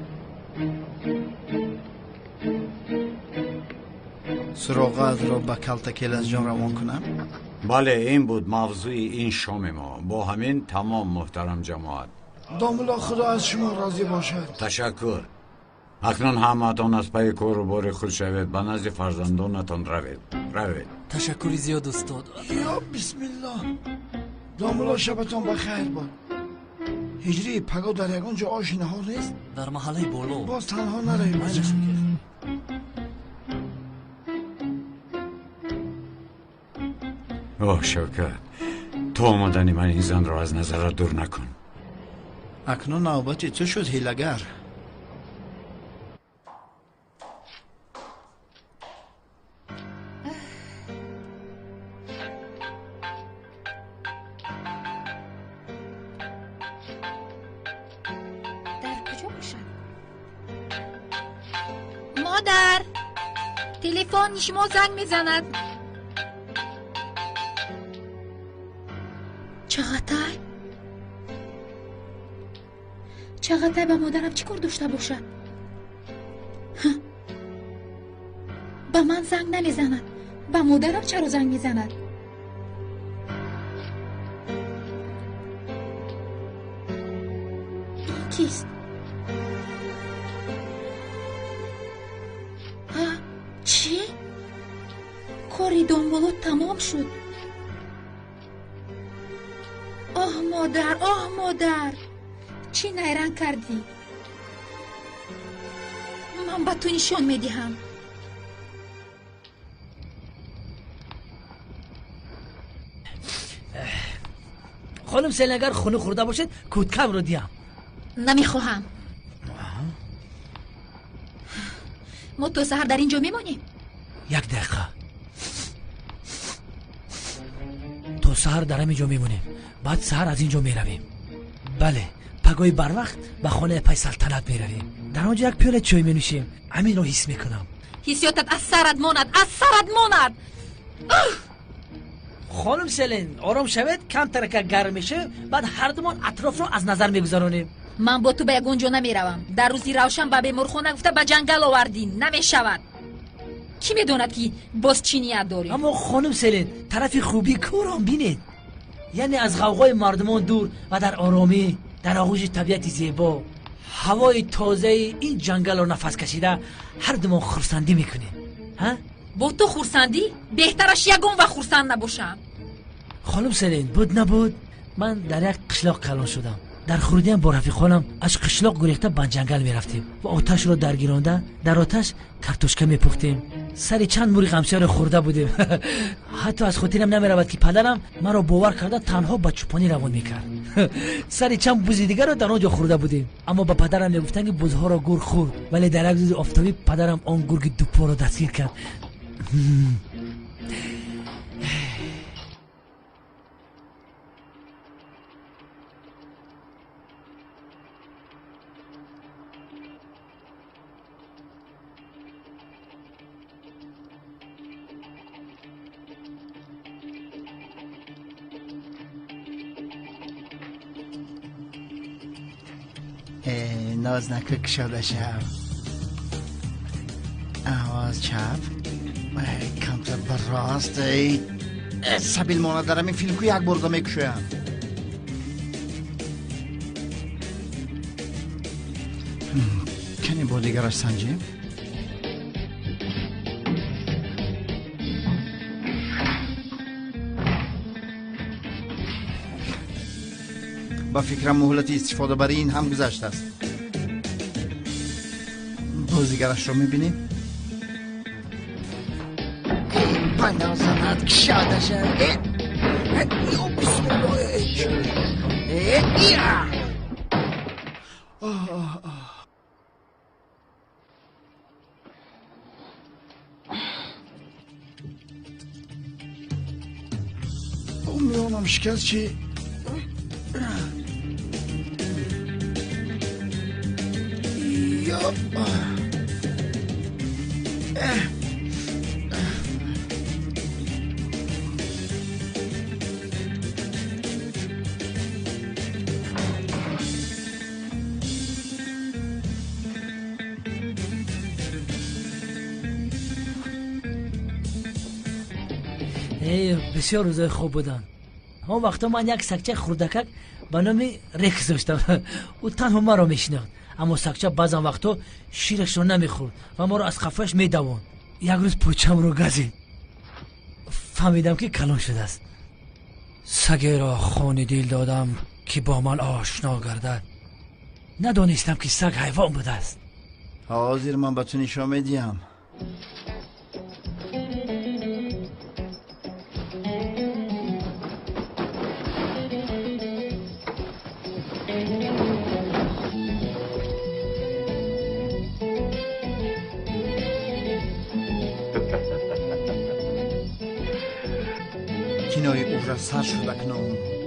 S4: سراغت را به کلتکل از جان روان کنم.
S7: بله این بود موضوع این شام ما. با همین تمام محترم جماعت.
S13: داملا خدا از شما راضی باشد.
S7: تشکر. اکنون همتان از پی کار و بار خود شوید، به نزد فرزندانتان روید.
S11: تشکری زیاد استاد.
S13: یا بسم الله. داملا شبتان بخیر باد. هجری پگاه در یگان جا آشی نهار نیست؟
S11: در محله بالا.
S13: باز تنها نرهیم.
S7: اوه شوکت، تو آمدنی من این زن را از نظرت دور نکن.
S4: اکنون نوبت تو شد هیلگر.
S2: مادر تلفن شما زنگ میزند. چقدر به مادرم چی کار داشته باشد؟ به من زنگ نمیزند، به مادرم چرا زنگ میزند؟ این کیست؟ چی؟ کاری دنبالو تمام شد. آه مادر چی نیرنگ کردی؟ من به تو نشان میدهم.
S3: خانم سیلن اگر خونه خورده باشد کودکم رو دیم.
S2: نمیخواهم. ما تو سهر در اینجا میمانیم.
S3: یک دقیقه. تو سهر در اینجا میمونیم، بعد سهر از اینجا میرویم. بله پگاهی بر وقت به خانه پای سلطنت میرویم. در آنجا یک پیاله چای مینوشیم. همین رو حس میکنم.
S2: حسیاتت از سرت ماند.
S3: خانم سلین آرام شوید، کم ترکه گرم میشه، بعد هر دومان اطراف رو از نظر میگذارونیم.
S2: من با تو به یگونجا نمیروم. در روزی روشن به بیمارخانه گفته به جنگل آوردین، نمیشود. کی میدوند که باز چی نیت داری؟
S3: اما خانم سلین طرف خوبی کورم بینید، یعنی از غوغای مردمان دور و در آرامی، در آغوش طبیعت زیبا، هوای تازه این جنگل رو نفس کشیده هر دومان خرسندی میکنیم. ها؟
S2: با تو خرسندی؟ بهترش یگون و خرسند نباشم.
S3: خانم سلین بود نبود من در یک قشلاق کلان شدم. در خرودی با رفیقانم از قشلاق گریخته به جنگل میرفتیم و آتش رو درگیرانده در آتش کارتوشکه میپختیم. سری چند موری غمسه رو خورده بودیم. حتی از خاطرم نمیرود که پدرم مرا باور کرده تنها به چوپانی روان میکرد. سری چند بوز دیگر رو در آنجا خورده بودیم، اما به پدرم میگفتن که بوزها را گور خورد، ولی در یک روز آفتابی پدرم آن گرگ دوپا را دستگیر کرد.
S4: ناز نکه کشاده شب آواز چپ کمتر بر راست سبیل مانه دارم این فیلم که یک برده میکشویم کنی با دیگرش سنجیم با فکرم مهلت استفاده برای این هم گذشته است بازیگرش رو میبینیم پناه زند کشاده شد یا بسم الله میانم شکست چی؟
S3: بسیار روزای خوب بودن اون وقتا من یک سکچه خوردکک به نام رکس داشتم او تنها ما را میشناخت اما سکچه بعضا وقتا شیرش رو نمیخورد و ما را از خفش میدوان یک روز پوچم رو گزید فهمیدم که کلان شده است سگه را خون دل دادم که با من آشنا گردد ندانستم که سگ حیوان بوده است
S4: حاضر من به تو نشان میدیم کنای او را سر شده کنم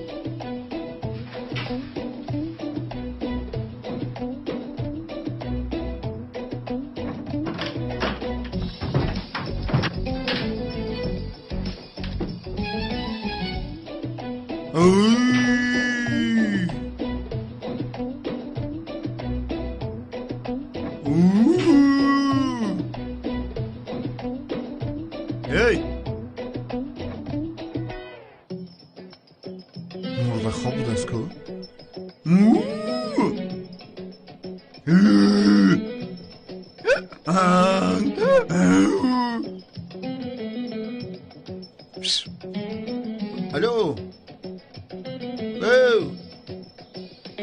S4: الو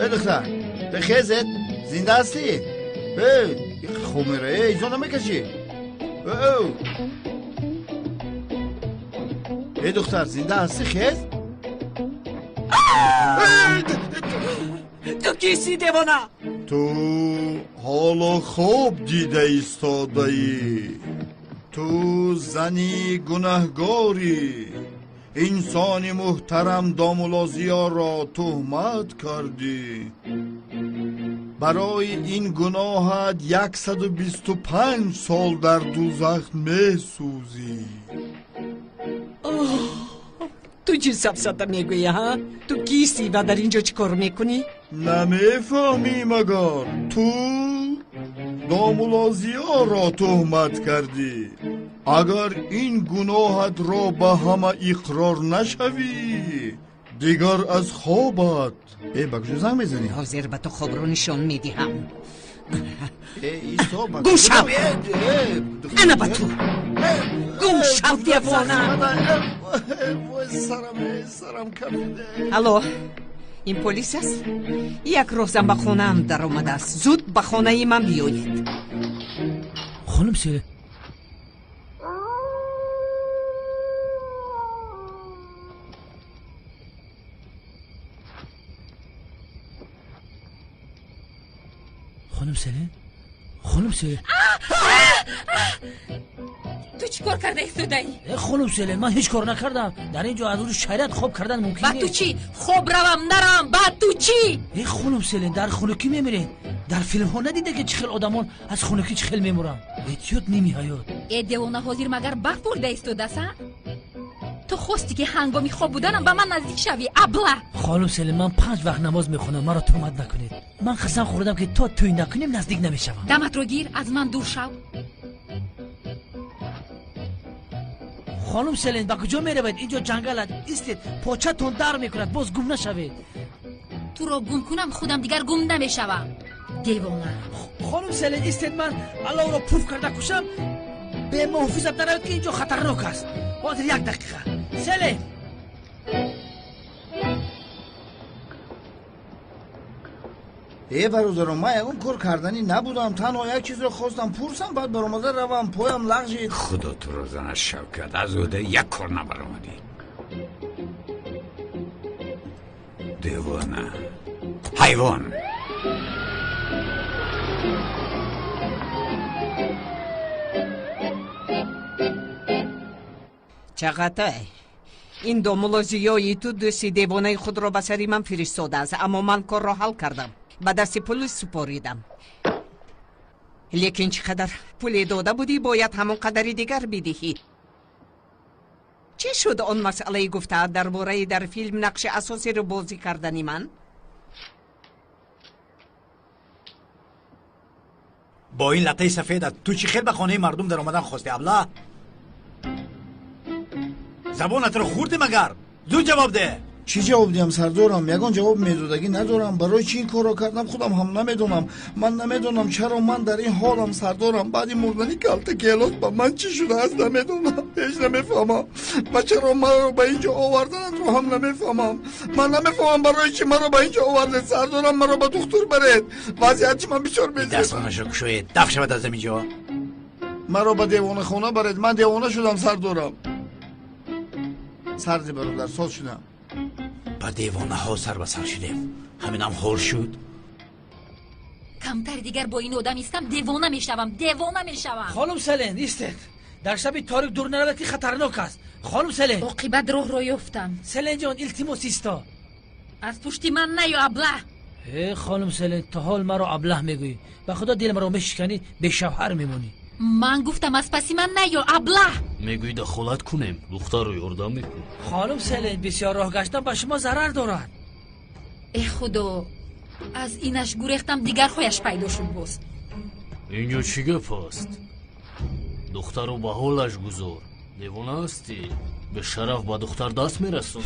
S4: دختر بخیزت زنده هستی خوب میره ایزا نمیکشی دختر زنده هستی خیز
S9: تو کیسی دیوانه
S13: تو حالا خوب دیده ایستاده ای تو زنی گناهگاری انسان محترم دامولازیا را تهمت کردی برای این گناهت 125 سال در دوزخ میسوزی
S9: تو چی سفسطه میگویی ها؟ تو کیستی و در اینجا چی کار میکنی؟
S13: نمیفهمی مگر تو دامولازیا را تهمت کردی اگر این گناهت را به همه اقرار نشوی دیگر از خوابت
S4: بکشو زنگ میزنی
S9: حاضر به تو خواب رو نشان میدیم
S4: گم
S9: شو انا به تو گم شو دیوانه
S13: سرم کمیده
S9: الو این پلیس است یک روزم به خونه هم در آمده است زود به خانه ای من بیایید
S3: خانم سیره خانم سیلین
S2: تو چی کار کرده ایستاده‌ای؟
S3: خانم سیلین من هیچ کار نکردم در اینجا از روز شریعت خواب کردن ممکنه
S2: بعد تو چی؟ خوب روم نرم بعد تو چی؟
S3: خانم سیلین در خونکی میمیرین در فیلم ها ندیده که چخیل آدمان از خونکی چخیل میمورن اتیوت نیمی حیات
S2: دیوانه حاضر مگر بخ برده ایستاده است تو خواستی که هنگامی خواب بودنم به من نزدیک شوی ابله.
S3: خانم سلیم من 5 وقت نماز میخونم، مرا تهمت نکنید. من قسم خوردم که تا توی نکنیم نزدیک نمیشوم.
S2: دمت رو گیر، از من دور شو.
S3: خانم سلین با کجا میروید؟ اینجا جنگل است. ایستید، پاچتون در میکند، باز گم نشوید.
S2: تو رو گم کنم خودم دیگر گم نمیشوم. دیوانه.
S3: خانم سلین ایستید، من الله را پوف کرده کشم. به محافظت دارید که اینجا خطرناک است. حاضر 1 دقیقه. سلین
S4: ای برادرم، من یکم کار کردنی نبودم، تنها یک چیز رو خواستم پرسم، بعد برآمده روم پایم لغزید.
S7: خدا تو رو زنه شوکت، از عهده یک کار نبرآمدی. دیوانه، حیوان.
S9: چقدر این دو ملازیایی تو دوست دیوانه خود را به سری من فرستاده است، اما من کار را حل کردم، به دست پلیس سپاریدم. لیکن چقدر پول داده بودی باید همون قدری دیگر بدهی. چی شد آن مسئله گفته درباره در فیلم نقش اساسی رو بازی کردنی من؟
S12: با این لطه سفیدت تو چی خیلی به خانه مردم در آمدن خواستی ابله؟ زبانت رو خوردی مگر؟ زود جواب ده.
S4: چی جواب دیم سردارم؟ یگان جواب میدودگی ندارم. برای چی این کار رو کردم خودم هم نمیدونم. من نمیدونم چرا من در این حالم سردارم. بعد مردنی کلت گیلات با من چی شده است نمیدونم. هیچ نمیفهمم. و چرا من رو به اینجا آوردن رو هم نمیفهمم. من نمیفهمم برای چی من رو به اینجا آورده. سردارم من رو به دکتر برید. وضعیت چی من بسیار میزید.
S12: دستانشو کشوید. دفع شود از اینجا.
S4: من رو به دیوانه خونه برید. من دیوانه شدم سردارم. سردی برادر سال شدم.
S12: با دیوانه ها سر به سر شدیم. همین هم خور شد.
S2: کمتر دیگر با این آدم ایستم دیوانه میشوم.
S3: خانم سلین ایستید. در شب تاریک دور نرود که خطرناک است. خانم سلین
S2: عاقبت راه را یافتم.
S3: سلین جان التماس ایستا.
S2: از پشت من نیا ابله.
S3: خانم سلین تا حال مرا ابله میگویی. به خدا دل مرا میشکنی به شوهر میمونی.
S2: من گفتم از پسی من نیا ابله.
S11: میگویی دخالت کنیم، دختر رو یاردم میکن.
S3: خانم سلین بسیار راه گشتن به شما ضرر دارد.
S2: ای خدا، از اینش گریختم دیگر خویش پیدا شد باز.
S11: اینجا چی گپ است؟ دختر رو به حالش گذار. دیوانه هستی؟ به شرف با دختر دست میرسون.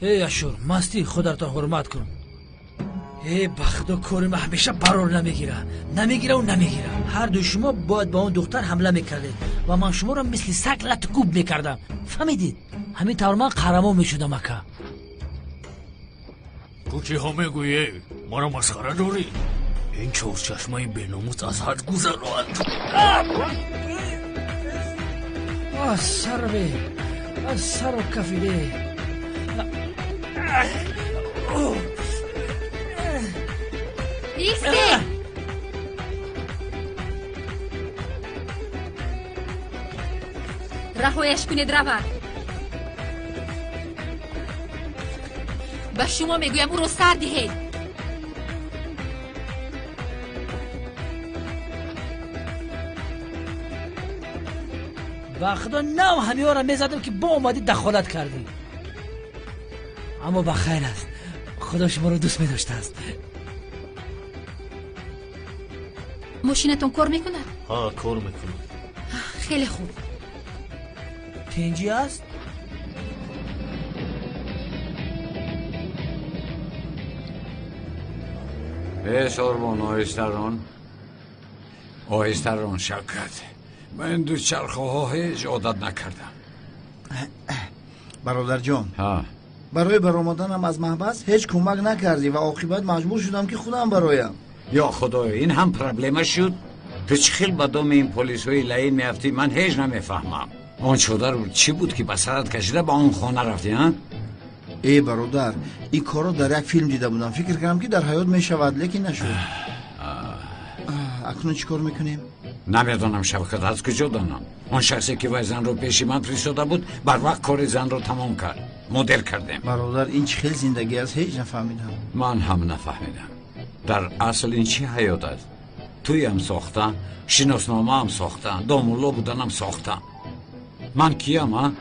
S3: ای اشور مستی خودت را حرمت کن. ای بخت و کارم همیشه برار نمیگیره و نمیگیره. هر دو شما باید با اون دختر حمله میکردید و من شما را مثل سگ لطکوب میکردم. فهمیدید؟ همین طور من قهرمان میشدم اکا.
S11: تو چی ها میگویی؟ ما را مسخره داری؟ این چهار چشمه بیناموس از حد گذراند.
S3: سر به سر و کفیده.
S2: ایسته. رهایش کنید رود. به شما میگویم او رو سر دهید.
S3: و خدا نو همه ها را میزدم که با اومدی دخالت کردی. اما بخیر است، خدا شما رو دوست میداشته است.
S2: ماشینتون کار میکنه؟
S11: ها کار میکنه.
S2: خیلی خوب.
S3: پنجی است؟
S7: ساربان آهسته ران شوکت. من دو چرخه ها هیچ عادت نکردم.
S4: برادر جان
S7: ها
S4: برای برآمدنم از محبس هیچ کمک نکردی و عاقبت مجبور شدم که خودم برایم.
S7: یا خدایا این هم پرابلم شد. تو چه خیلی با دام این پلیس های لعین میافتی من هیچ نمیفهمم. آن شده رو چی بود که بسرت کشیده با اون خانه رفتی ها؟
S4: ای برادر این کارو در یک فیلم دیده بودم، فکر کردم که در حیات میشود لیکن نشد. اکنون چی کار میکنیم؟
S7: نمیدونم شوکت از کجا دانم. آن شخصی که وای زن رو پیش من فرستاده بود بر وقت کار زن رو تمام کرد. مدل کردیم.
S4: برادر این چه خیلی زندگی است هیچ نفهمیدم.
S7: من هم نفهمیدم. در اصل این چی حیات است؟ توی هم ساختن، شناسنامه هم ساختن، دامولا بودن هم ساختن. من کیم ها؟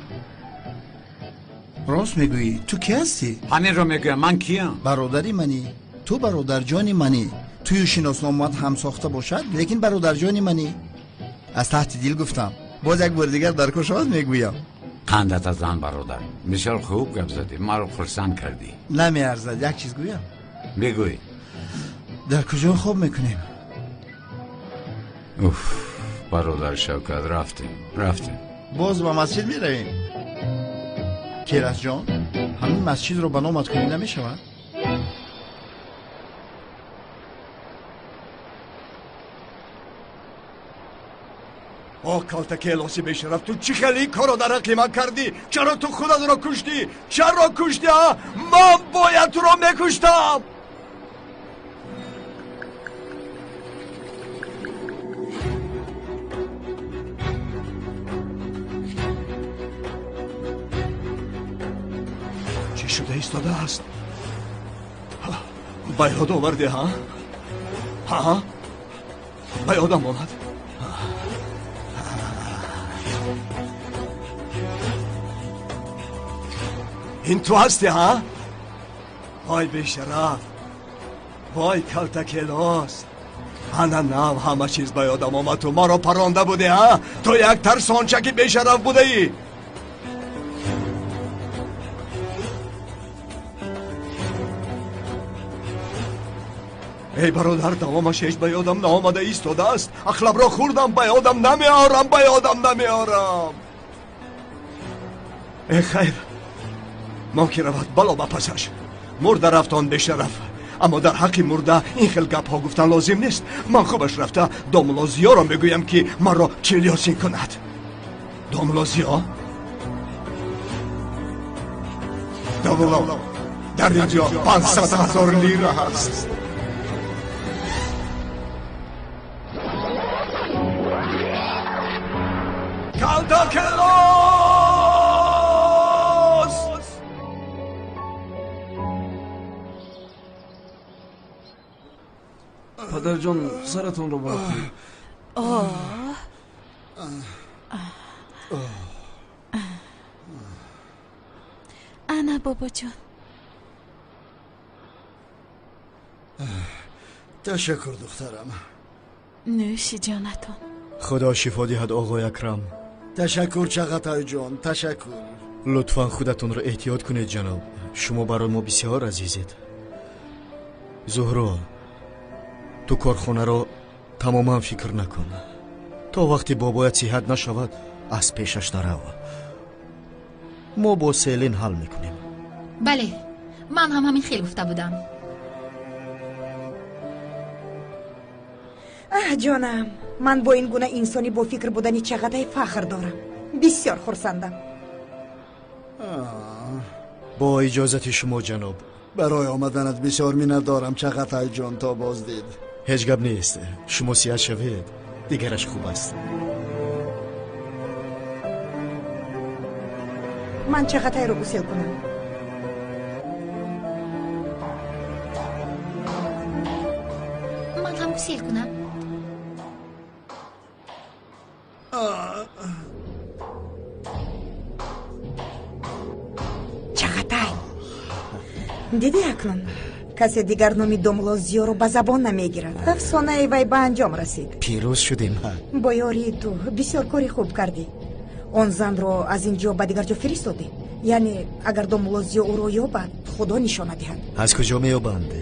S4: راست میگویی؟ تو کی هستی؟
S7: همین رو میگویم. من کیم؟
S4: برادری منی. تو برادر جانی منی. توی شناسنامه‌ات هم ساخته باشد لیکن برادر جانی منی. از تحت دل گفتم. باز یک بار دیگر در کشاز میگویم.
S7: قندت از آن برادر. بسیار خوب گپ زدی. ما رو خرسند کردی.
S4: نمیارزد یک چیز گویم.
S7: بگوی.
S4: در کجا خواب میکنیم؟
S7: اوف برادر شوکت رفتیم.
S4: باز با مسجد میرویم. کیرس جان همین مسجد رو به نامت کنی نمیشود؟
S13: کالتا کلاسی بشرف تو چی خیلی کارو در حق من کردی؟ چرا تو خودت رو کشتی؟ چرا کشتی ها؟ من باید تو رو میکشتم. چی شده ایستاده است؟ به یاد آوردی ها؟ ها؟ به یادم آمد. این تو هستی ها؟ وای بیشرف، وای کلتا کلاس. انا نو همه چیز به یادم آمد. تو ما را پرانده بودی ها؟ تو یک ترسانچه بیشرف بوده ای. ای برادر دوامش هیچ به یادم نامده ایستاده است. اخلب را خوردم به یادم نمیارم. ای خیر ممکن رود بلا بپسش. مرده رفتان بشرف، اما در حق مرده این خیل گپ ها گفتن لازم نیست. من خوبش رفته داملازیا را میگویم که من را چلیاسین کند. داملازیا؟ داملا در اینجا 500,000 لیره هست. کالتا کلاس!
S5: پدر جان سرتون رو برخورید.
S1: انا بابا جان.
S12: تشکر دخترم.
S1: نوشی جانتون.
S12: خدا شفا دهد آقای اکرم. تشکر چغتای جان، تشکر. لطفا خودتون رو احتیاط کنید جناب. شما برای ما بسیار عزیزید. زهرا تو کارخانه رو تماما فکر نکن. تا وقتی بابایت صحت نشود از پیشش نرو. ما با سیلین حل میکنیم.
S2: بله من هم همین خیلی گفته بودم.
S6: جانم من با این گونه انسانی با فکر بودنی چقدر فخر دارم. بسیار خرسندم.
S12: با اجازت شما جناب، برای آمدنت بسیار منت دارم چقدر جان. تا باز دید هیچ گپ نیست. شما سیاه شوید دیگرش خوب است.
S6: من چقدر رو گسیل کنم.
S2: من هم گسیل کنم.
S6: چقدر دیدی اکنون کسی دیگر نامی داملازیو رو به زبان نمیگیرد. افسانه ای وی به انجام رسید.
S12: پیروز شدیم.
S6: با یاری تو بسیار کاری خوب کردی. آن زن رو از اینجا به دیگر جا فرستادی. یعنی اگر داملازیو او رو یابد خدا نشانه دهد.
S12: از کجا میابند؟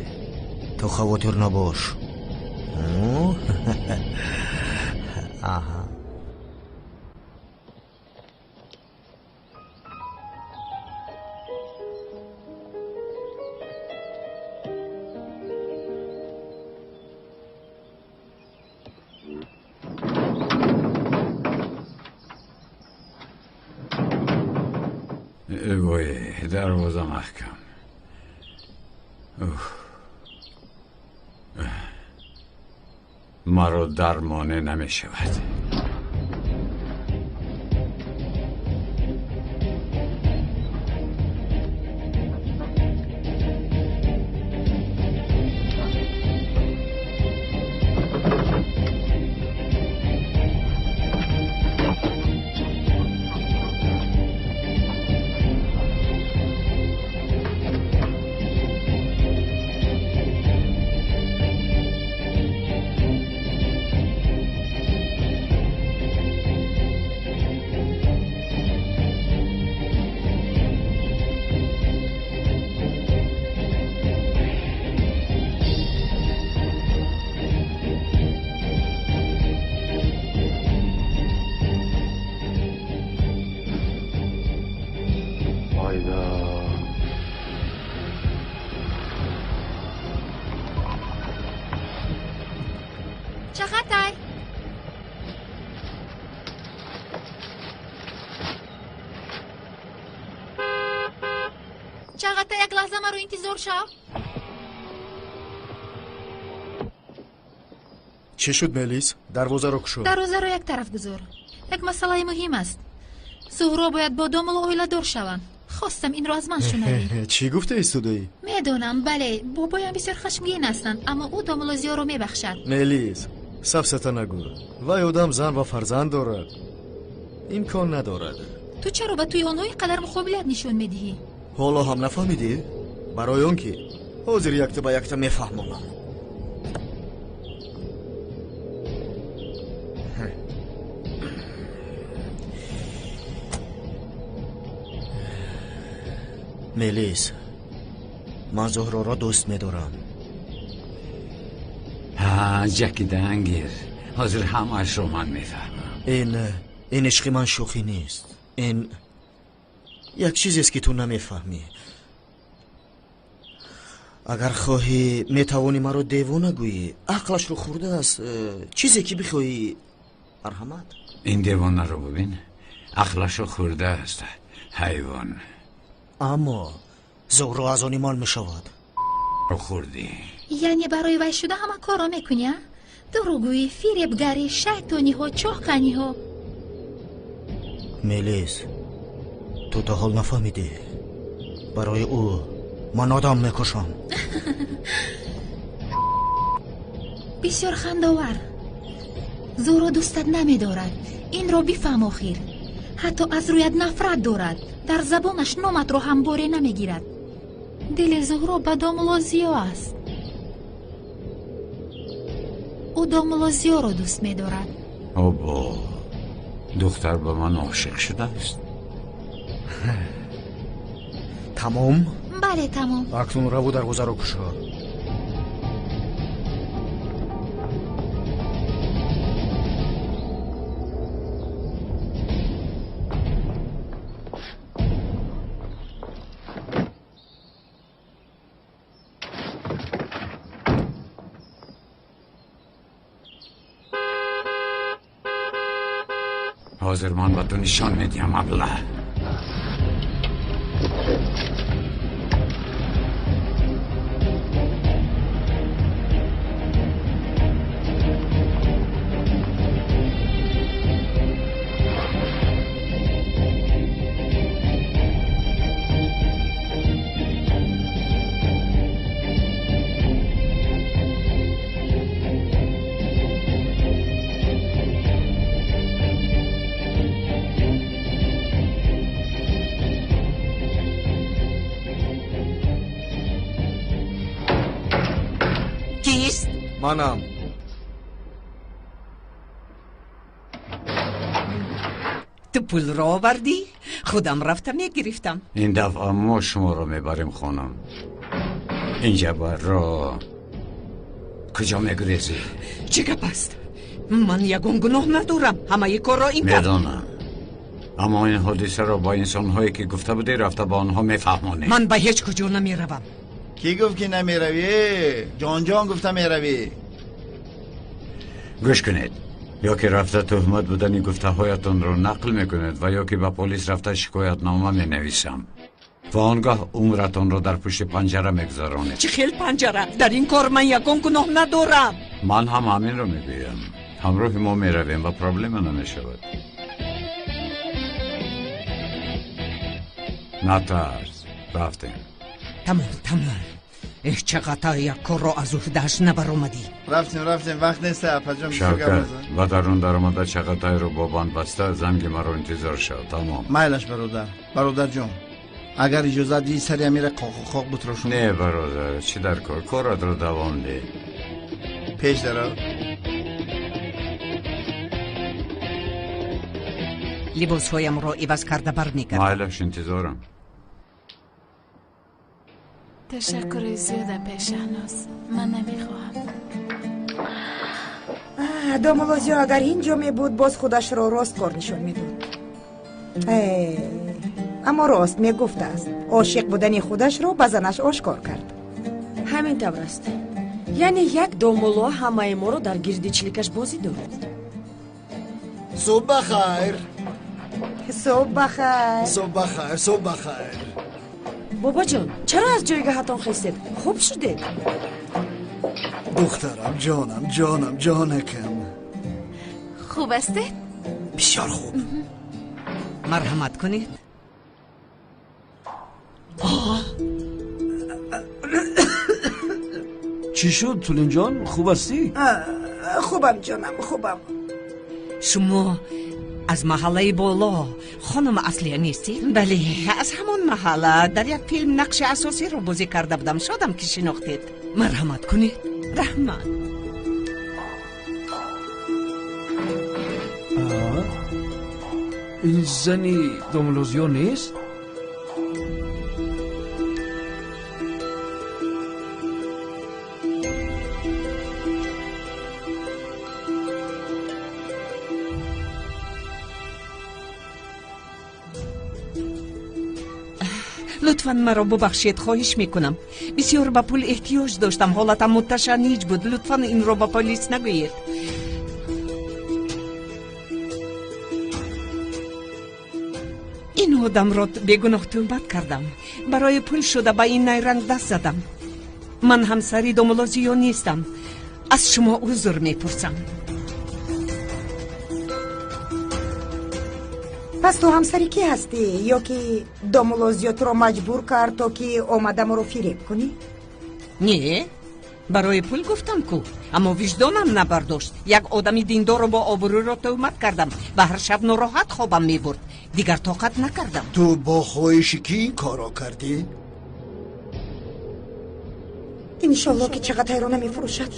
S12: تو خاطر نباش. آها.
S7: وای دروازه محکم. مرا درمانه نمی شود.
S2: چقدر؟ چقدر یک لحظه ما رو انتظار شو.
S12: چه شد ملیس؟ دروازه رو کشو.
S2: دروازه رو یک طرف گذار. یک مسئله مهم است. زهرا باید با داملا اویله دور شوند. خواستم این رو از من شنوی.
S12: چی گفته ایستوده‌ای؟
S2: میدونم بله بابایم بسیار خشمگین هستند اما او داملازیا رو میبخشد.
S12: ملیس سفسته نگو. وای آدم زن و فرزند دارد. امکان ندارد.
S2: تو چرا به توی آنها قدر مقابلت نشون میدهی؟
S12: حالا هم نفهمیدی؟ برای اون که حاضر یکتا به یکتا میفهمونم. ملیس من زهرا را دوست میدارم.
S7: جکی دنگیر حاضر همش رو من میفهمم.
S12: این عشق من شوخی نیست. این یک چیزی است که تو نمیفهمی. اگر خواهی میتوانی مرا دیوانه گویی. عقلش رو خورده است. چیزی که بخواهی مرحمت.
S7: این دیوانه رو ببین عقلش رو خورده است حیوان.
S12: اما زهرا از آن مال میشود.
S7: رو خوردی
S2: یعنی برای وی شده همه کارا میکنی؟ دروگویی، فریبگری، شیطانی ها، چاقنی ها.
S12: ملیس تو تا حال نفهمیدی. برای او من آدم میکشم.
S2: بسیار خنداور. زهرا دوستت نمیدارد. این را بفهم آخر. حتی از رویت نفرت دارد. در زبانش نامت رو هم باره نمیگیرد. دل زهرا به داملازیا است. او داملازیا را دوست می‌دارد.
S7: بابا دختر به من عاشق شده است.
S12: تمام؟
S2: بله تمام.
S12: اکنون رو دروازه رو کشو.
S7: حاضر من با تو نشان میدیم ابله.
S9: کیست؟
S12: منم.
S9: تو پول را آوردی؟ خودم رفتم گرفتم.
S7: این دفعه ما شما رو میبریم خانم. اینجا برا کجا میگریزی؟
S9: چه گپ است؟ من یگون گناه ندارم. همه کار را این
S7: میدانم اما این حادثه را با انسان‌هایی که گفته بودی رفته با آنها میفهمانی.
S9: من به هیچ کجا نمیروم.
S4: کی گفت که نمیروی؟ جان گفته میروی.
S7: گوش کنید، یا که رفته تهمت بودنی گفته هایتون رو نقل میکنید و یا که به پلیس رفته شکایت نامه می نویسم و آنگاه عمرتون رو در پشت پنجره میگذارونید.
S9: چه خیل پنجره؟ در این کار من یگون گناه ندارم.
S7: من هم همین رو میگویم. همراه ما میرویم و پرابلم نمیشود. نترس، رفتیم.
S9: تمام. چقدر یک کار را از عهده‌اش نبر اومدی.
S4: رفتیم وقت نیست. اپا
S7: شوکت و در اون درآمده چقدر رو با بند بسته زنگ مرا انتظار شد. تمام.
S4: مایلش برادر جون اگر اجازه دی سری امیر خاک بتراشون.
S7: نه برادر چی در کارت رو دوام ده.
S4: پیش درو.
S9: لباس هایم را عوض کرده بر میگردم.
S7: مایلش انتظارم.
S1: تشکر زیادم پیشناز. من نمیخواهم.
S6: داملازیا اگر اینجا می بود باز خودش را راست کار نشون میدود. اما راست می گفته است. عاشق بودن خودش را به زنش آشکار کرد.
S14: همین طور است. یعنی یک دومولو همه ما رو در گردی چلیکش بازی دارد.
S12: صبح بخیر.
S6: صبح بخیر.
S12: صبح بخیر. صبح بخیر.
S14: بابا جان چرا از جایگاهتان خیستید؟ خوب شدید؟
S12: دخترم جانم جانکم.
S1: خوب استید؟
S12: بسیار خوب.
S9: مرحمت کنید.
S5: چی شد تولین جان؟ خوب هستی؟
S6: خوبم جانم خوبم.
S9: شما از محله بالا خانم اصلی نیستید؟ بله از همون محله در یک فیلم نقش اساسی رو بازی کرده بودم. شادم که شناختید. مرحمت کنید. رحمت.
S5: این زنی دومولوزیو نیست؟
S9: لطفاً مرا ببخشید خواهش میکنم. بسیار به پول احتیاج داشتم. حالتم متشنج بود. لطفاً این رو به پلیس نگویید. این آدم را بیگناه تهمت کردم. برای پول شده به این نیرنگ دست زدم. من همسری دومولوزیو نیستم. از شما عذر میپرسم.
S6: پس تو همسری کی هستی؟ یا که دومولوزیو تو رو مجبور کرد تا که آمده ما رو فریب کنی؟
S9: نه برای پول گفتم کو، اما وجدانم نبرداشت. یک آدمی دیندار رو با آبرو را تهمت کردم و هر شب ناراحت خوابم میبرد. دیگر طاقت نکردم.
S12: تو با خواهشی کی این کارا کردی؟
S6: انشالله که چقدر رو نمیفروشد.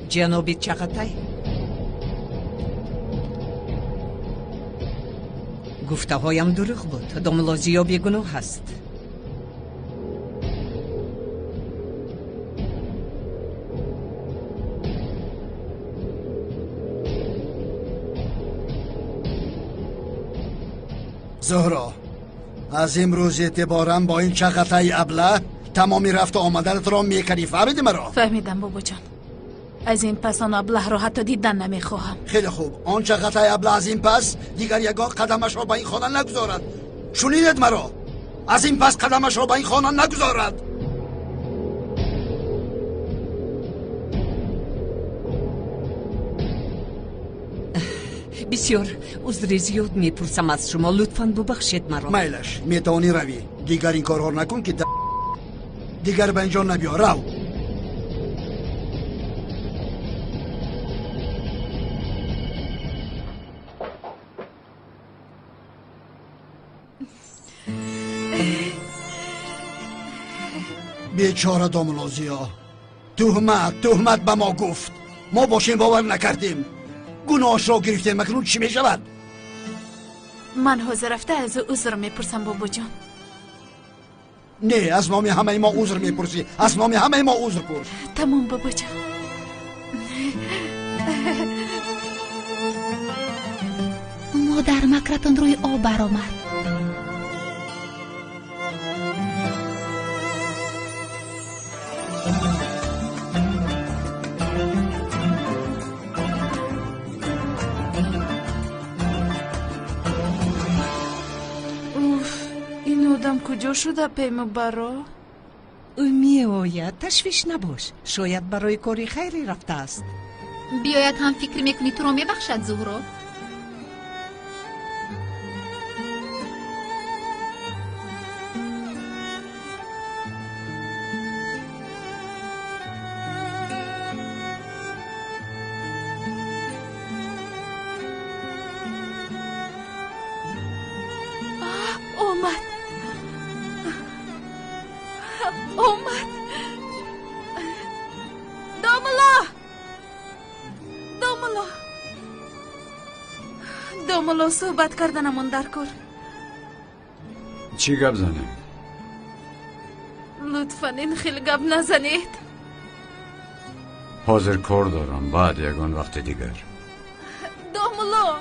S9: جنابی چغتای گفته هایم دروغ بود. دومولوزیو بیگناه هست.
S12: زهرا از امروز اعتباراً با این چغتای ابله تمامی رفت آمدنت را میکنی. فهمیدی مرا؟
S1: فهمیدم بابا جان. از این پس آن ابله را حتی دیدن نمیخواهم.
S12: خیلی خوب. آن چغتای ابله از این پس دیگر یگان قدمش را به این خانه نگذارد. شنیدید مرا؟ از این پس قدمش را به این خانه نگذارد.
S9: بسیار عذر زیاد میپرسم از شما. لطفاً ببخشید مرا.
S12: میلش میتونی روی. دیگر این کارها نکن که دیگر به اینجا نبیا. رو. بیچاره دومولوزیا. تهمت به ما گفت. ما باشیم باور نکردیم. گناهش را گرفتیم. مکنون چی می شود؟
S1: من حاضر رفته از عذر میپرسم بابا جان.
S12: نه از نام همه ما عذر میپرسی. از نام همه ما عذر پرس.
S1: تمام بابا جان.
S15: مادر مکرتان روی آب برآمد.
S1: کجا شده پیمو برا؟
S9: او می آید. تشویش نباش. شاید برای کاری خیری رفته است.
S15: بیاید هم فکر میکنی تو رو میبخشد زهرا؟
S1: اومد. دومولو صحبت کردنمون در کن.
S7: چی گپ زنیم؟
S1: لطفاً این خیلی گپ نزنید.
S7: حاضر کار دارم. بعد یگان وقت دیگر.
S1: دومولو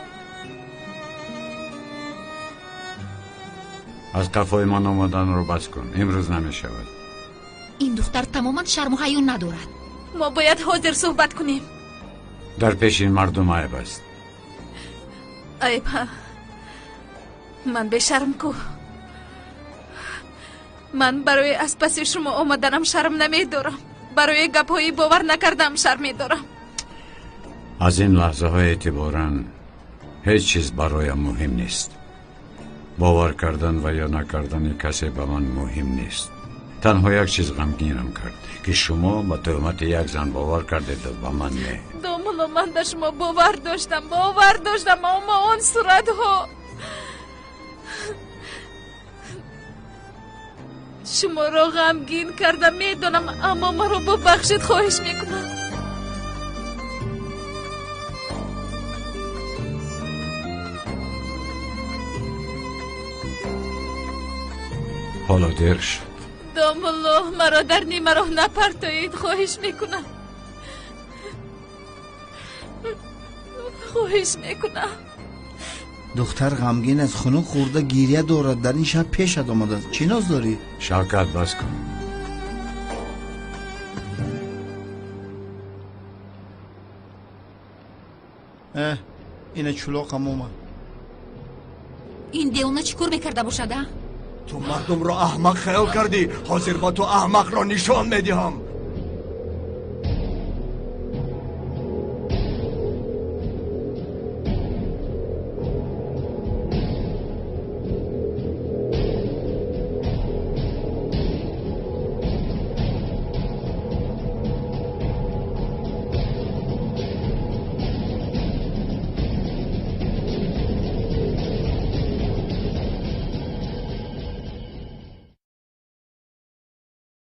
S7: از قفای من آمدن رو بس کن. امروز نمی شود.
S15: این دختر تماما شرم و حیا ندارد.
S1: ما باید حاضر صحبت کنیم.
S7: در پیش این مردم عیب است.
S1: عیب ها؟ من به شرم کو. من برای از پس شما آمدنم شرم نمی دارم. برای گپایی باور نکردم شرم می دارم.
S7: از این لحظه های اعتباراً هیچ چیز برایم مهم نیست. باور کردن و یا نکردن کسی به من مهم نیست. تنها یک چیز غمگینم کرد که شما با تهمت یک زن باور کردید و به من نه.
S1: داملا من در شما باور داشتم اما آن صورت ها شما را غمگین کردم میدونم، اما ما رو ببخشید خواهش میکنم.
S7: حالا دیر شد.
S1: دام الله مرا در نیمه راه نپرتایید خواهش میکنم. خواهش میکنم.
S4: دختر غمگین از خنک خورده گیریه دارد. در این شب پیشت آمده است. چی ناز داری؟
S7: شوکت بس کن.
S4: اینه چلوق هم اومد.
S2: این دیوانه چی کار میکرده باشده؟
S13: تو مردم را احمق خیال کردی. حاضر با تو احمق را نشان میدهم.